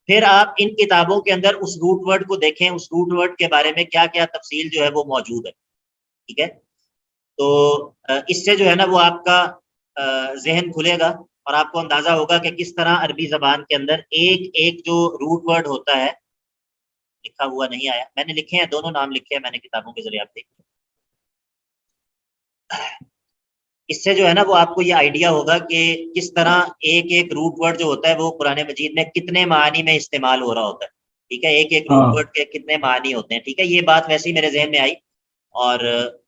پھر آپ ان کتابوں کے اندر اس روٹ ورڈ کو دیکھیں، اس روٹ ورڈ کے بارے میں کیا کیا تفصیل جو ہے وہ موجود ہے. ٹھیک ہے، تو اس سے جو ہے نا وہ آپ کا ذہن کھلے گا اور آپ کو اندازہ ہوگا کہ کس طرح عربی زبان کے اندر ایک جو روٹ ورڈ ہوتا ہے. لکھا ہوا نہیں آیا، میں نے لکھے ہیں، دونوں نام لکھے ہیں میں نے کتابوں کے ذریعے، آپ دیکھیں. اس سے جو ہے نا وہ آپ کو یہ آئیڈیا ہوگا کہ کس طرح ایک روٹ ورڈ جو ہوتا ہے وہ قرآن مجید میں کتنے معانی میں استعمال ہو رہا ہوتا ہے. ٹھیک ہے، ایک روٹ ورڈ کے کتنے معانی ہوتے ہیں. ٹھیک ہے، یہ بات ویسے ہی میرے ذہن میں آئی اور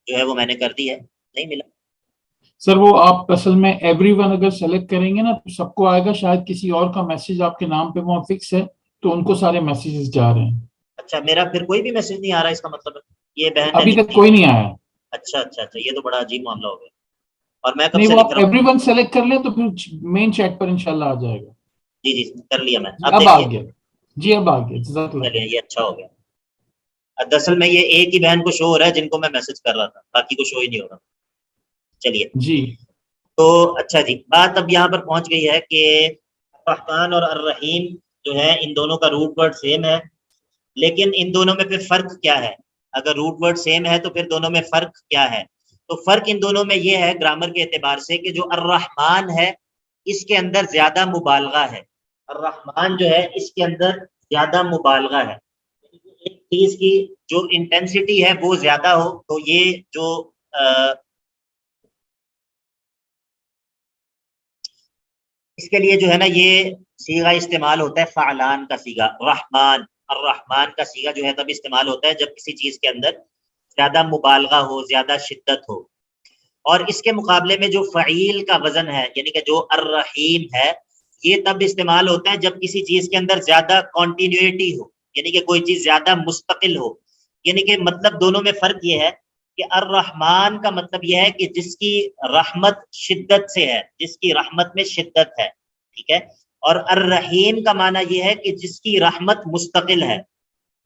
جو ہے وہ میں نے کر دی ہے، نہیں ملا. سر وہ آپ اصل میں ایوری ون اگر سلیکٹ کریں گے نا تو سب کو آئے گا، شاید کسی اور کا میسج آپ کے نام پہ وہاں فکس ہے تو ان کو سارے میسیجز جا رہے ہیں. اچھا میرا پھر کوئی بھی میسج نہیں آ رہا، اس کا مطلب یہ بہن ابھی تک کوئی نہیں آیا. اچھا یہ تو بڑا عجیب معاملہ ہو گیا. اور میں کب نہیں سے وہ لکھ آپ رہا ہوں؟ ایوری ون سلیکٹ کر لیں تو پھر مین چیٹ پر انشاءاللہ آ جائے گا. جی جی کر لیا میں. اب آ گیا جی، اب آ گیا. جزاک اللہ. چلیے یہ اچھا ہو گیا. دراصل میں یہ ایک ہی بہن کو شو ہو رہا ہے جن کو میں میسج کر رہا تھا، باقی کو شو ہی نہیں ہو رہا. چلیے جی تو اچھا جی، بات اب یہاں پر پہنچ گئی ہے کہ الرحمن اور الرحیم جو ہے ان دونوں کا روٹ ورڈ سیم ہے، لیکن ان دونوں میں پھر فرق کیا ہے؟ اگر روٹ ورڈ سیم ہے تو پھر دونوں میں فرق کیا ہے؟ تو فرق ان دونوں میں یہ ہے گرامر کے اعتبار سے کہ جو الرحمن ہے اس کے اندر زیادہ مبالغہ ہے. الرحمن جو ہے اس کے اندر زیادہ مبالغہ ہے، ایک چیز کی جو انٹینسٹی ہے وہ زیادہ ہو. تو یہ جو اس کے لیے جو ہے نا یہ صیغہ استعمال ہوتا ہے فعلان کا صیغہ. رحمان، الرحمن کا صیغہ جو ہے تب استعمال ہوتا ہے جب کسی چیز کے اندر زیادہ مبالغہ ہو، زیادہ شدت ہو. اور اس کے مقابلے میں جو فعیل کا وزن ہے یعنی کہ جو الرحیم ہے یہ تب استعمال ہوتا ہے جب کسی چیز کے اندر زیادہ کنٹینیوٹی ہو، یعنی کہ کوئی چیز زیادہ مستقل ہو. یعنی کہ مطلب دونوں میں فرق یہ ہے کہ الرحمن کا مطلب یہ ہے کہ جس کی رحمت شدت سے ہے، جس کی رحمت میں شدت ہے، ٹھیک ہے. اور الرحیم کا معنی یہ ہے کہ جس کی رحمت مستقل ہے.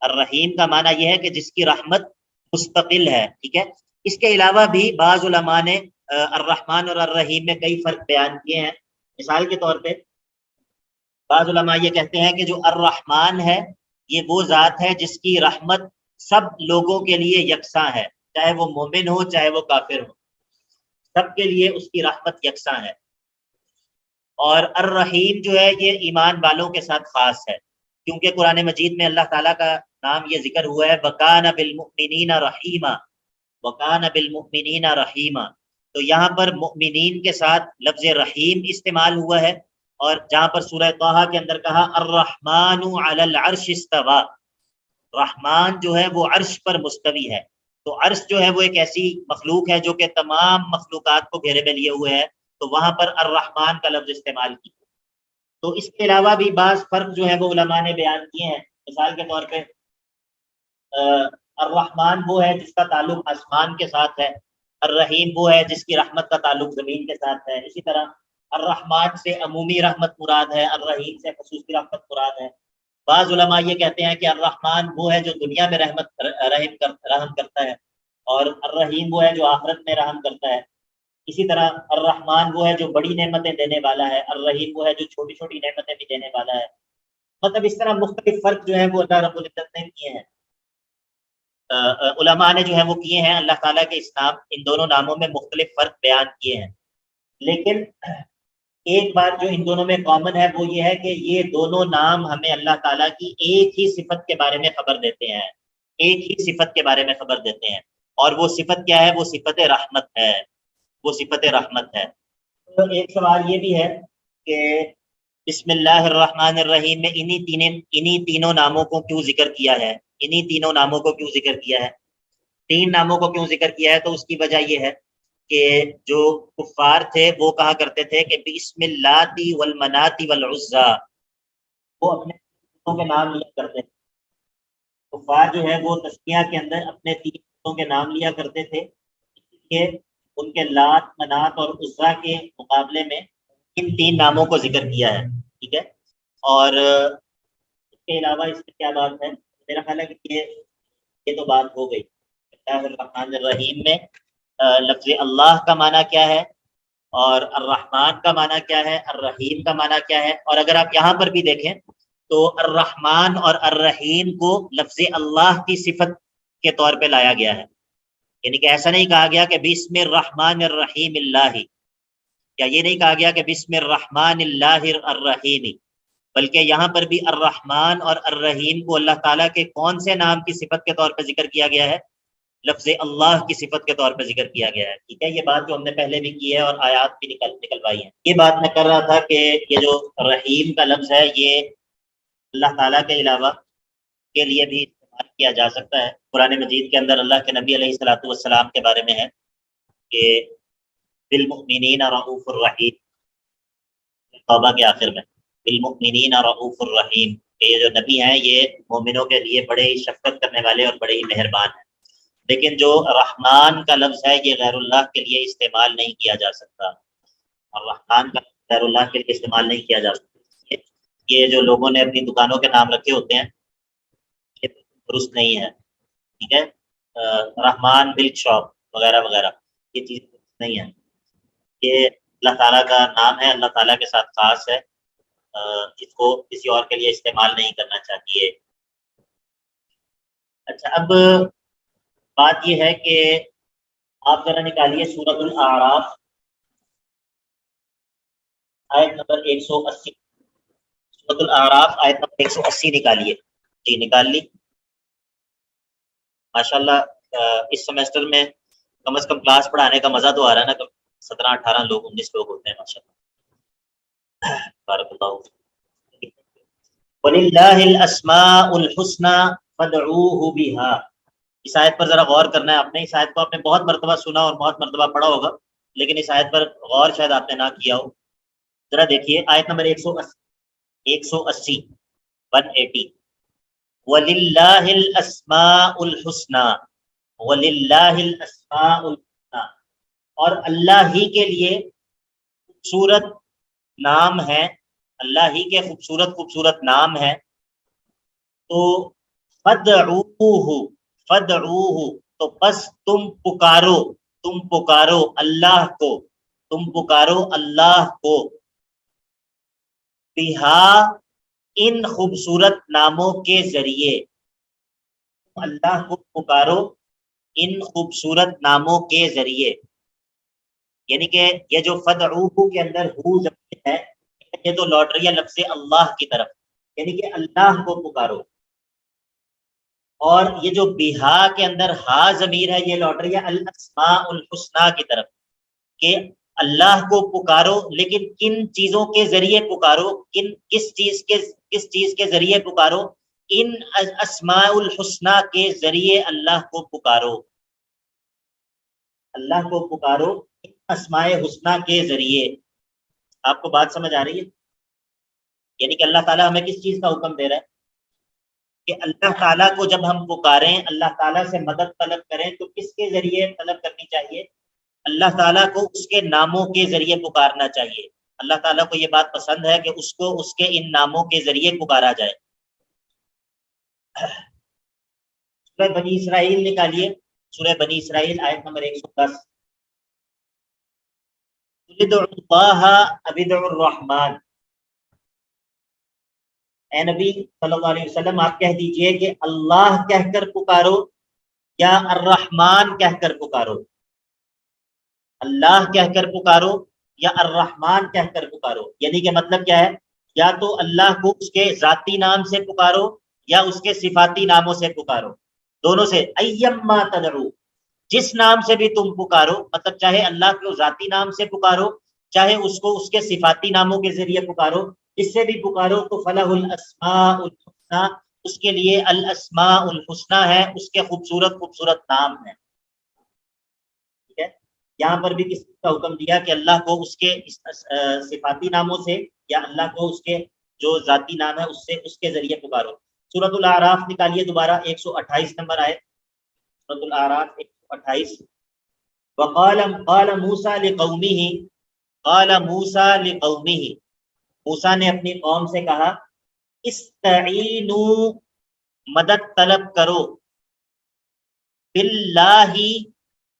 الرحیم کا معنی یہ ہے کہ جس کی رحمت مستقل ہے، ٹھیک ہے. اس کے علاوہ بھی بعض علماء نے الرحمن اور الرحیم میں کئی فرق بیان کیے ہیں. مثال کے طور پہ بعض علماء یہ کہتے ہیں کہ جو الرحمن ہے یہ وہ ذات ہے جس کی رحمت سب لوگوں کے لیے یکساں ہے، چاہے وہ مومن ہو چاہے وہ کافر ہو، سب کے لیے اس کی رحمت یکساں ہے. اور الرحیم جو ہے یہ ایمان والوں کے ساتھ خاص ہے، کیونکہ قرآن مجید میں اللہ تعالیٰ کا نام یہ ذکر ہوا ہے وَكَانَ بِالْمُؤْمِنِينَ رَحِيمًا، وَكَانَ بِالْمُؤْمِنِينَ رَحِيمًا. تو یہاں پر مؤمنین کے ساتھ لفظ رحیم استعمال ہوا ہے. اور جہاں پر سورہ طٰہٰ کے اندر کہا الرحمن علی العرش استویٰ، رحمان جو ہے وہ عرش پر مستوی ہے. تو عرش جو ہے وہ ایک ایسی مخلوق ہے جو کہ تمام مخلوقات کو گھیرے میں لیے ہوئے ہے، تو وہاں پر الرحمن کا لفظ استعمال کیا. تو اس کے علاوہ بھی بعض فرق جو ہے وہ علماء نے بیان کیے ہیں. مثال کے طور پہ الرحمن وہ ہے جس کا تعلق آسمان کے ساتھ ہے، الرحیم وہ ہے جس کی رحمت کا تعلق زمین کے ساتھ ہے. اسی طرح الرحمن سے عمومی رحمت مراد ہے، الرحیم سے خصوصی رحمت مراد ہے. بعض علماء یہ کہتے ہیں کہ الرحمن وہ ہے جو دنیا میں رحم کرتا ہے، اور الرحیم وہ ہے جو آخرت میں رحم کرتا ہے. اسی طرح الرحمن وہ ہے جو بڑی نعمتیں دینے والا ہے، الرحیم وہ ہے جو چھوٹی چھوٹی نعمتیں بھی دینے والا ہے. مطلب اس طرح مختلف فرق جو ہے وہ اللہ رب العزت نے کیے ہیں، علماء نے جو ہے وہ کیے ہیں. اللہ تعالیٰ کے اس نام ان دونوں ناموں میں مختلف فرق بیان کیے ہیں. لیکن ایک بات جو ان دونوں میں کامن ہے وہ یہ ہے کہ یہ دونوں نام ہمیں اللہ تعالیٰ کی ایک ہی صفت کے بارے میں خبر دیتے ہیں، ایک ہی صفت کے بارے میں خبر دیتے ہیں. اور وہ صفت کیا ہے؟ وہ صفت رحمت ہے، وہ صفت رحمت ہے. تو ایک سوال یہ بھی ہے کہ بسم اللہ الرحمن الرحیم میں انہی تینوں ناموں کو کیوں ذکر کیا ہے؟ انہی تینوں ناموں کو کیوں ذکر کیا ہے؟ تین ناموں کو کیوں ذکر کیا ہے؟ تو اس کی وجہ یہ ہے کہ جو کفار تھے وہ کہا کرتے تھے کہ بسم اللہ والمنات والعزا، وہ اپنے بتوں کے نام لیا کرتے تھے. کفار جو ہے وہ تسمیہ کے اندر اپنے تین بتوں کے نام لیا کرتے تھے، اس لیے ان کے لات، منات اور عزا کے مقابلے میں ان تین ناموں کو ذکر کیا ہے، ٹھیک ہے. اور اس کے علاوہ اس میں کیا بات ہے؟ میرا خیال ہے کہ یہ تو بات ہو گئی. اللہ الرحمن الرحیم میں لفظ اللہ کا معنی کیا ہے، اور الرحمن کا معنی کیا ہے، الرحیم کا معنی کیا ہے. اور اگر آپ یہاں پر بھی دیکھیں تو الرحمن اور الرحیم کو لفظ اللہ کی صفت کے طور پہ لایا گیا ہے. یعنی کہ ایسا نہیں کہا گیا کہ بسم الرحمن الرحیم اللہ، یا یہ نہیں کہا گیا کہ بسم الرحمن اللہ الرحیم، بلکہ یہاں پر بھی الرحمن اور الرحیم کو اللہ تعالیٰ کے کون سے نام کی صفت کے طور پہ ذکر کیا گیا ہے؟ لفظ اللہ کی صفت کے طور پہ ذکر کیا گیا ہے. ٹھیک ہے، یہ بات جو ہم نے پہلے بھی کی ہے اور آیات بھی نکلوائی ہیں. یہ بات میں کر رہا تھا کہ یہ جو رحیم کا لفظ ہے یہ اللہ تعالیٰ کے علاوہ کے لیے بھی استعمال کیا جا سکتا ہے. قرآن مجید کے اندر اللہ کے نبی علیہ الصلوۃ والسلام کے بارے میں ہے کہ بالمؤمنین رؤوف الرحیم، توبہ کے آخر میں بالمؤمنین رؤوف الرحیم، کہ یہ جو نبی ہیں یہ مومنوں کے لیے بڑے ہی شفقت کرنے والے اور بڑے ہی مہربان ہیں. لیکن جو رحمان کا لفظ ہے یہ غیر اللہ کے لیے استعمال نہیں کیا جا سکتا، اور رحمان کا غیر اللہ کے لیے استعمال نہیں کیا جا سکتا. یہ جو لوگوں نے اپنی دکانوں کے نام رکھے ہوتے ہیں یہ درست نہیں ہے، ٹھیک ہے، رحمان ملک شاپ وغیرہ وغیرہ، یہ چیز نہیں ہے، یہ اللہ تعالیٰ کا نام ہے، اللہ تعالیٰ کے ساتھ خاص ہے، اس کو کسی اور کے لیے استعمال نہیں کرنا چاہیے۔ اچھا، اب بات یہ ہے کہ آپ ذرا نکالیے سورۃ الاعراف آیت نمبر 180، سورۃ الاعراف آیت نمبر 180 نکالیے۔ جی نکال لی؟ ماشاءاللہ اس سیمسٹر میں کم از کم کلاس پڑھانے کا مزہ تو آ رہا ہے نا، 17-18 لوگ 19 لوگ ہوتے ہیں ماشاءاللہ، بارک اللہ۔ وَلِلَّهِ الْأَسْمَاءُ الْحُسْنَى فَادْعُوهُ بِهَا، اس آیت پر ذرا غور کرنا ہے آپ نے۔ اس آیت کو آپ نے بہت مرتبہ سنا اور بہت مرتبہ پڑھا ہوگا، لیکن اس آیت پر غور شاید آپ نے نہ کیا ہو۔ ذرا دیکھیے آیت نمبر 180 180، وَلِلَّهِ الْأَسْمَاءُ الْحُسْنَى، وَلِلَّهِ الْأَسْمَاءُ الْحُسْنَى، اور اللہ ہی کے لیے خوبصورت نام ہے، اللہ ہی کے خوبصورت خوبصورت نام ہے، تو فَادْعُوهُ، فَادْعُوهُ تو بس تم پکارو اللہ کو، تم پکارو اللہ کو، بہا ان خوبصورت ناموں کے ذریعے، اللہ کو پکارو ان خوبصورت ناموں کے ذریعے، یعنی کہ یہ جو فدعوہ کے اندر ہو ضمیر ہے، یہ تو لوٹ رہی ہے لفظ اللہ کی طرف، یعنی کہ اللہ کو پکارو، اور یہ جو بہا کے اندر ہا ضمیر ہے یہ لوٹ رہی ہے الاسماء الحسنی کی طرف، کہ اللہ کو پکارو، لیکن کن چیزوں کے ذریعے پکارو، کس چیز کے ذریعے پکارو، ان اسماء الحسنی کے ذریعے اللہ کو پکارو، اللہ کو پکارو ان اسماء حسنی کے ذریعے۔ آپ کو بات سمجھ آ رہی ہے؟ یعنی کہ اللہ تعالیٰ ہمیں کس چیز کا حکم دے رہا ہے کہ اللہ تعالیٰ کو جب ہم پکاریں، اللہ تعالیٰ سے مدد طلب کریں، تو کس کے ذریعے طلب کرنی چاہیے؟ اللہ تعالیٰ کو اس کے ناموں کے ذریعے پکارنا چاہیے۔ اللہ تعالیٰ کو یہ بات پسند ہے کہ اس کو اس کے ان ناموں کے ذریعے پکارا جائے۔ سورہ بنی اسرائیل نکالیے، سورہ بنی اسرائیل آیت نمبر 110، ادعوا اللہ اب ادعوا الرحمن، اے نبی صلی اللہ علیہ وسلم آپ کہہ دیجئے کہ اللہ کہہ کر پکارو یا الرحمن کہہ کر پکارو، اللہ کہہ کر پکارو یا الرحمن کہہ کر پکارو، یعنی کہ مطلب کیا ہے؟ یا تو اللہ کو اس کے ذاتی نام سے پکارو یا اس کے صفاتی ناموں سے پکارو، دونوں سے، ایما تدعو، جس نام سے بھی تم پکارو، مطلب چاہے اللہ کو ذاتی نام سے پکارو، چاہے اس کو اس کے صفاتی ناموں کے ذریعے پکارو، جس سے بھی پکارو تو فلہ الاسماء الحسنی، اس کے لیے الاسماء الحسنی ہے، اس کے خوبصورت خوبصورت نام ہیں، ٹھیک ہے۔ یہاں پر بھی کس کا حکم دیا کہ اللہ کو اس کے صفاتی ناموں سے یا اللہ کو اس کے جو ذاتی نام ہے اس سے، اس کے ذریعے پکارو۔ سورۃ الاعراف نکالیے دوبارہ 128 نمبر آیت، سورۃ الاعراف 128، قال موسیٰ لقومہ، قال موسیٰ لقومہ، موسیٰ نے اپنی قوم سے کہا استعینوا، مدد طلب کرو، باللہ،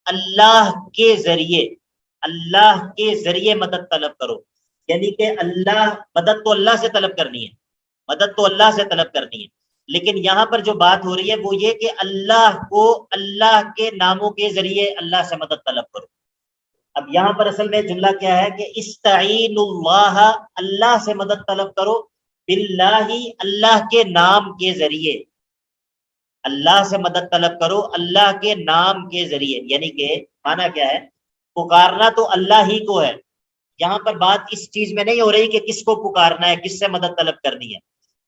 اللہ کے ذریعے، اللہ کے ذریعے مدد طلب کرو، یعنی کہ اللہ، مدد تو اللہ سے طلب کرنی ہے، مدد تو اللہ سے طلب کرنی ہے، لیکن یہاں پر جو بات ہو رہی ہے وہ یہ کہ اللہ کو اللہ کے ناموں کے ذریعے اللہ سے مدد طلب کرو۔ اب یہاں پر اصل میں جملہ کیا ہے کہ استعین اللہ، اللہ سے مدد طلب کرو، باللہ، اللہ کے نام کے ذریعے، اللہ سے مدد طلب کرو اللہ کے نام کے ذریعے، یعنی کہ معنی کیا ہے؟ پکارنا تو اللہ ہی کو ہے، یہاں پر بات اس چیز میں نہیں ہو رہی کہ کس کو پکارنا ہے، کس سے مدد طلب کرنی ہے،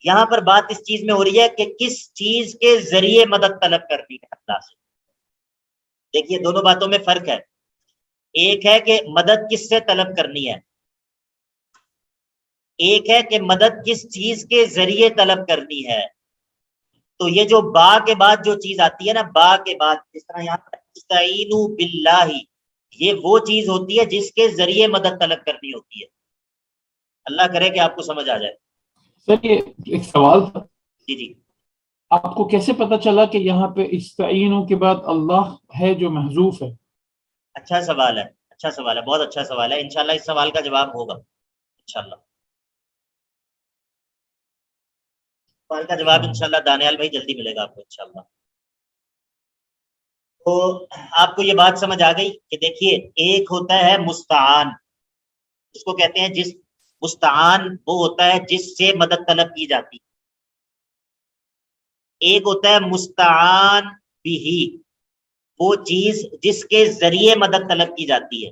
یہاں پر بات اس چیز میں ہو رہی ہے کہ کس چیز کے ذریعے مدد طلب کرنی ہے اللہ سے۔ دیکھیے دونوں باتوں میں فرق ہے، ایک ہے کہ مدد کس سے طلب کرنی ہے، ایک ہے کہ مدد کس چیز کے ذریعے طلب کرنی ہے۔ تو یہ جو با کے بعد جو چیز آتی ہے نا، با کے بعد، جس طرح یہاں پر استعینوا باللہ، یہ وہ چیز ہوتی ہے جس کے ذریعے مدد طلب کرنی ہوتی ہے۔ اللہ کرے کہ آپ کو سمجھ آ جائے۔ سر یہ ایک سوال تھا، جی جی آپ کو کیسے پتا چلا کہ یہاں پہ استعینوا کے بعد اللہ ہے جو محذوف ہے؟ اچھا سوال ہے، اچھا سوال ہے، بہت اچھا سوال ہے، انشاءاللہ اس سوال کا جواب ہوگا انشاءاللہ، سوال کا جواب انشاءاللہ دانیال بھائی جلدی ملے گا آپ کو انشاءاللہ۔ تو آپ کو یہ بات سمجھ آ گئی کہ دیکھیے ایک ہوتا ہے مستعان، اس کو کہتے ہیں جس مستعان وہ ہوتا ہے جس سے مدد طلب کی جاتی، ایک ہوتا ہے مستعان بھی، وہ چیز جس کے ذریعے مدد طلب کی جاتی ہے،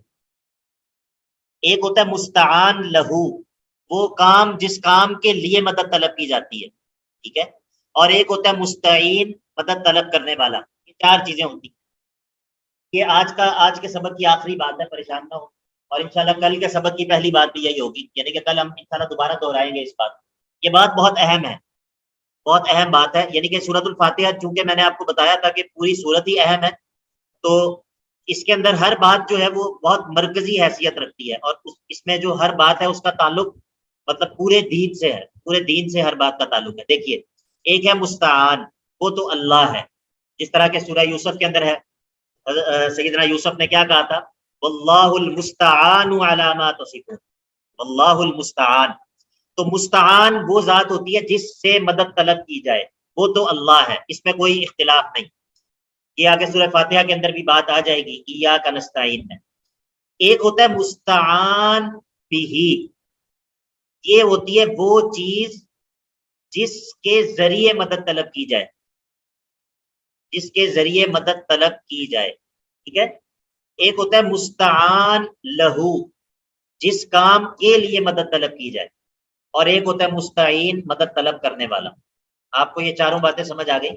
ایک ہوتا ہے مستعان لہو، وہ کام جس کام کے لیے مدد طلب کی جاتی ہے، ٹھیک ہے، اور ایک ہوتا ہے مستعین مدد طلب کرنے والا، یہ چار چیزیں ہوتی ہیں۔ یہ آج کے سبق کی آخری بات ہے، پریشان نہ ہو، اور انشاءاللہ کل کے سبق کی پہلی بات بھی یہی ہوگی، یعنی کہ کل ہم انشاءاللہ دوبارہ دہرائیں گے اس بات، یہ بات بہت اہم ہے، بہت اہم بات ہے، یعنی کہ سورۃ الفاتحہ چونکہ میں نے آپ کو بتایا تھا کہ پوری سورت ہی اہم ہے، تو اس کے اندر ہر بات جو ہے وہ بہت مرکزی حیثیت رکھتی ہے، اور اس میں جو ہر بات ہے اس کا تعلق مطلب پورے دین سے ہے، پورے دین سے ہر بات کا تعلق ہے۔ دیکھیے ایک ہے مستعان، وہ تو اللہ ہے، جس طرح کہ سورہ یوسف کے اندر ہے، سیدنا یوسف نے کیا کہا تھا، واللہ المستعان علی ما تصفون، واللہ المستعان، تو مستعان وہ ذات ہوتی ہے جس سے مدد طلب کی جائے، وہ تو اللہ ہے، اس میں کوئی اختلاف نہیں، یہ آگے سورہ فاتحہ کے اندر بھی بات آ جائے گی، ایاک نستعین ہے۔ ایک ہوتا ہے مستعان بھی، یہ ہوتی ہے وہ چیز جس کے ذریعے مدد طلب کی جائے، جس کے ذریعے مدد طلب کی جائے، ٹھیک ہے۔ ایک ہوتا ہے مستعان لہو، جس کام کے لیے مدد طلب کی جائے، اور ایک ہوتا ہے مستعین مدد طلب کرنے والا۔ آپ کو یہ چاروں باتیں سمجھ آ گئی؟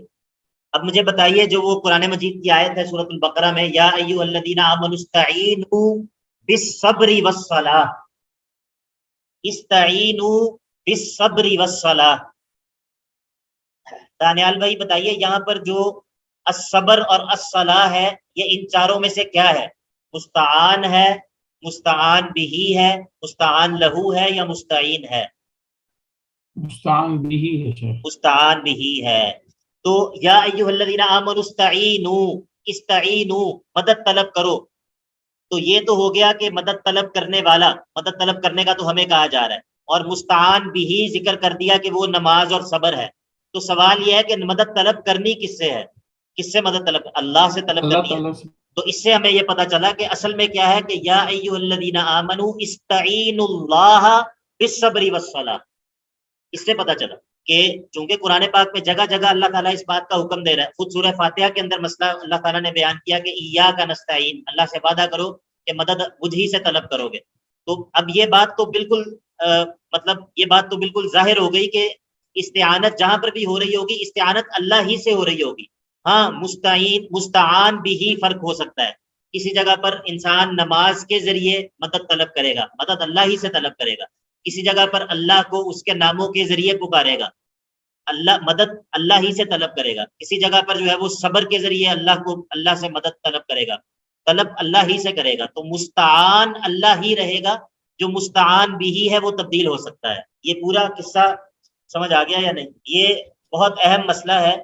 اب مجھے بتائیے جو وہ قرآن مجید کی آیت ہے سورۃ البقرہ میں، یا ایھا الذین آمنوا استعینوا بالصبر والصلاۃ، استعینوا بالصبر والصلاۃ، دانیال بھائی بتائیے یہاں پر جو الصبر اور الصلاۃ ہے، یہ ان چاروں میں سے کیا ہے؟ مستعان ہے، مستعان بھی ہے، مستعان لہو ہے، یا مستعین ہے؟ مستعان بھی ہے شیخ۔ مستعان بھی ہے۔ تو یا ایھا الذین آمنوا استعینوا، استعینوا مدد طلب کرو، تو یہ تو ہو گیا کہ مدد طلب کرنے والا، مدد طلب کرنے کا تو ہمیں کہا جا رہا ہے، اور مستعان بھی ذکر کر دیا کہ وہ نماز اور صبر ہے۔ تو سوال یہ ہے کہ مدد طلب کرنی کس سے ہے؟ کس سے مدد طلب؟ اللہ سے طلب اللہ کرنی ہے۔ تعالیٰ سے۔ تو اس سے ہمیں یہ پتا چلا کہ اصل میں کیا ہے کہ یا ایھا الذین آمنوا استعینوا اللہ بالصبر والصلاۃ، اس سے پتا چلا کہ چونکہ قرآن پاک میں جگہ جگہ اللہ تعالیٰ اس بات کا حکم دے رہا ہے، خود سورہ فاتحہ کے اندر مسئلہ اللہ تعالیٰ نے بیان کیا کہ ایاک نستعین، اللہ سے وعدہ کرو کہ مدد مجھ ہی سے طلب کرو گے۔ تو اب یہ بات تو بالکل مطلب یہ بات تو بالکل ظاہر ہو گئی کہ استعانت جہاں پر بھی ہو رہی ہوگی، استعانت اللہ ہی سے ہو رہی ہوگی۔ ہاں مستعان بھی ہی فرق ہو سکتا ہے، کسی جگہ پر انسان نماز کے ذریعے مدد طلب کرے گا، مدد اللہ ہی سے طلب کرے گا، کسی جگہ پر اللہ کو اس کے ناموں کے ذریعے پکارے گا، مدد اللہ ہی سے طلب کرے گا، کسی جگہ پر جو ہے وہ صبر کے ذریعے اللہ سے مدد طلب کرے گا، طلب اللہ ہی سے کرے گا۔ تو مستعان اللہ ہی رہے گا، جو مستعان بھی ہے وہ تبدیل ہو سکتا ہے۔ یہ پورا قصہ سمجھ آ گیا یا نہیں؟ یہ بہت اہم مسئلہ ہے،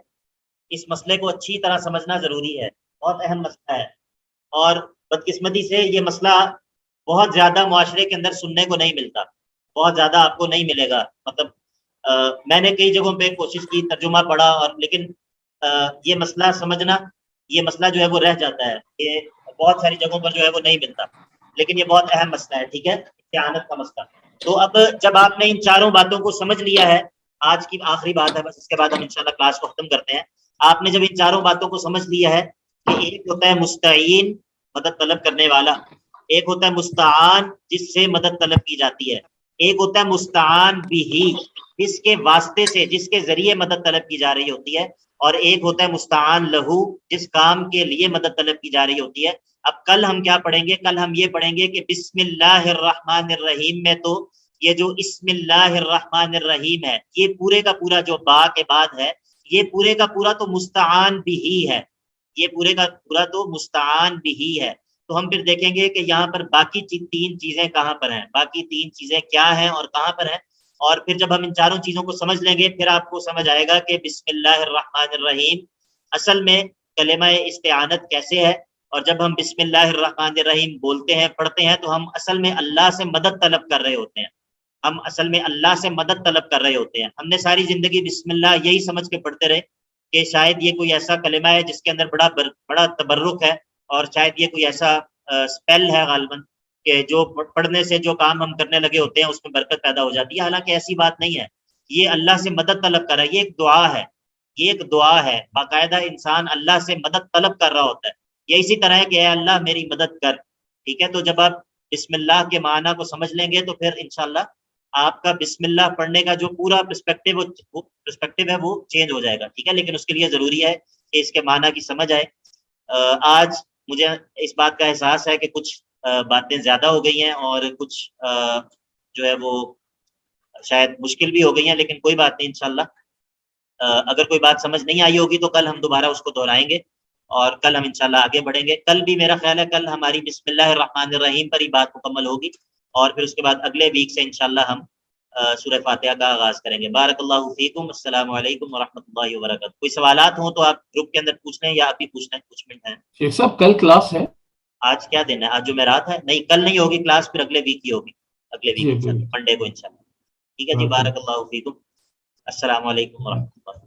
اس مسئلے کو اچھی طرح سمجھنا ضروری ہے، بہت اہم مسئلہ ہے، اور بدقسمتی سے یہ مسئلہ بہت زیادہ معاشرے کے اندر سننے کو نہیں ملتا، بہت زیادہ آپ کو نہیں ملے گا۔ مطلب میں نے کئی جگہوں پہ کوشش کی، ترجمہ پڑھا، اور لیکن یہ مسئلہ سمجھنا، یہ مسئلہ جو ہے وہ رہ جاتا ہے، یہ بہت ساری جگہوں پر جو ہے وہ نہیں ملتا، لیکن یہ بہت اہم مسئلہ ہے، ٹھیک ہے، استعانت کا مسئلہ۔ تو اب جب آپ نے ان چاروں باتوں کو سمجھ لیا ہے، آج کی آخری بات ہے بس، اس کے بعد ہم انشاءاللہ کلاس کو ختم کرتے ہیں۔ آپ نے جب ان چاروں باتوں کو سمجھ لیا ہے کہ ایک ہوتا ہے مستعین مدد طلب کرنے والا، ایک ہوتا ہے مستعان جس سے مدد طلب کی جاتی ہے، ایک ہوتا ہے مستعان بھی جس کے واسطے سے، جس کے ذریعے مدد طلب کی جا رہی ہوتی ہے، اور ایک ہوتا ہے مستعان لہو جس کام کے لیے مدد طلب کی جا رہی ہوتی ہے۔ اب کل ہم کیا پڑھیں گے؟ کل ہم یہ پڑھیں گے کہ بسم اللہ الرحمن الرحیم میں تو یہ جو اسم اللہ الرحمن الرحیم ہے، یہ پورے کا پورا جو با کے بعد ہے، یہ پورے کا پورا تو مستعان بھی ہے، یہ پورے کا پورا تو مستعان بھی ہے۔ تو ہم پھر دیکھیں گے کہ یہاں پر باقی تین چیزیں کہاں پر ہیں، باقی تین چیزیں کیا ہیں اور کہاں پر ہیں، اور پھر جب ہم ان چاروں چیزوں کو سمجھ لیں گے پھر آپ کو سمجھ آئے گا کہ بسم اللہ الرحمن الرحیم اصل میں کلمہ استعانت کیسے ہے، اور جب ہم بسم اللہ الرحمن الرحیم بولتے ہیں پڑھتے ہیں تو ہم اصل میں اللہ سے مدد طلب کر رہے ہوتے ہیں، ہم اصل میں اللہ سے مدد طلب کر رہے ہوتے ہیں۔ ہم نے ساری زندگی بسم اللہ یہی سمجھ کے پڑھتے رہے کہ شاید یہ کوئی ایسا کلمہ ہے جس کے اندر بڑا تبرک ہے، اور شاید یہ کوئی ایسا اسپیل ہے غالباً کہ جو پڑھنے سے جو کام ہم کرنے لگے ہوتے ہیں اس میں برکت پیدا ہو جاتی ہے، حالانکہ ایسی بات نہیں ہے۔ یہ اللہ سے مدد طلب کر رہا ہے، یہ ایک دعا ہے، یہ ایک دعا ہے، باقاعدہ انسان اللہ سے مدد طلب کر رہا ہوتا ہے۔ یہ اسی طرح ہے کہ اے اللہ میری مدد کر، ٹھیک ہے۔ تو جب آپ بسم اللہ کے معنی کو سمجھ لیں گے تو پھر انشاءاللہ آپ کا بسم اللہ پڑھنے کا جو پورا پرسپیکٹیو ہے وہ چینج ہو جائے گا، ٹھیک ہے۔ لیکن اس کے لیے ضروری ہے کہ اس کے معنی کی سمجھ آئے۔ آج مجھے اس بات کا احساس ہے کہ کچھ باتیں زیادہ ہو گئی ہیں اور کچھ جو ہے وہ شاید مشکل بھی ہو گئی ہیں، لیکن کوئی بات نہیں انشاءاللہ۔ اگر کوئی بات سمجھ نہیں آئی ہوگی تو کل ہم دوبارہ اس کو دہرائیں گے اور کل ہم انشاءاللہ آگے بڑھیں گے۔ کل بھی میرا خیال ہے کل ہماری بسم اللہ الرحمن الرحیم پر ہی بات مکمل ہوگی، اور پھر اس کے بعد اگلے ویک سے انشاءاللہ ہم سورہ فاتحہ کا آغاز کریں گے۔ بارک اللہ فیکم، السلام علیکم ورحمۃ اللہ وبرکاتہ۔ کوئی سوالات ہوں تو آپ گروپ کے اندر پوچھ لیں یا آپ ہی پوچھ لیں، کچھ منٹ ہیں۔ شیخ صاحب کل کلاس ہے؟ آج کیا دن ہے؟ آج جمعرات ہے؟ نہیں کل نہیں ہوگی کلاس، پھر اگلے ویک ہی ہوگی، اگلے ویک انشاءاللہ منڈے کو انشاءاللہ۔ ٹھیک ہے جی، بارک اللہ فیکم، السلام علیکم ورحمۃ اللہ۔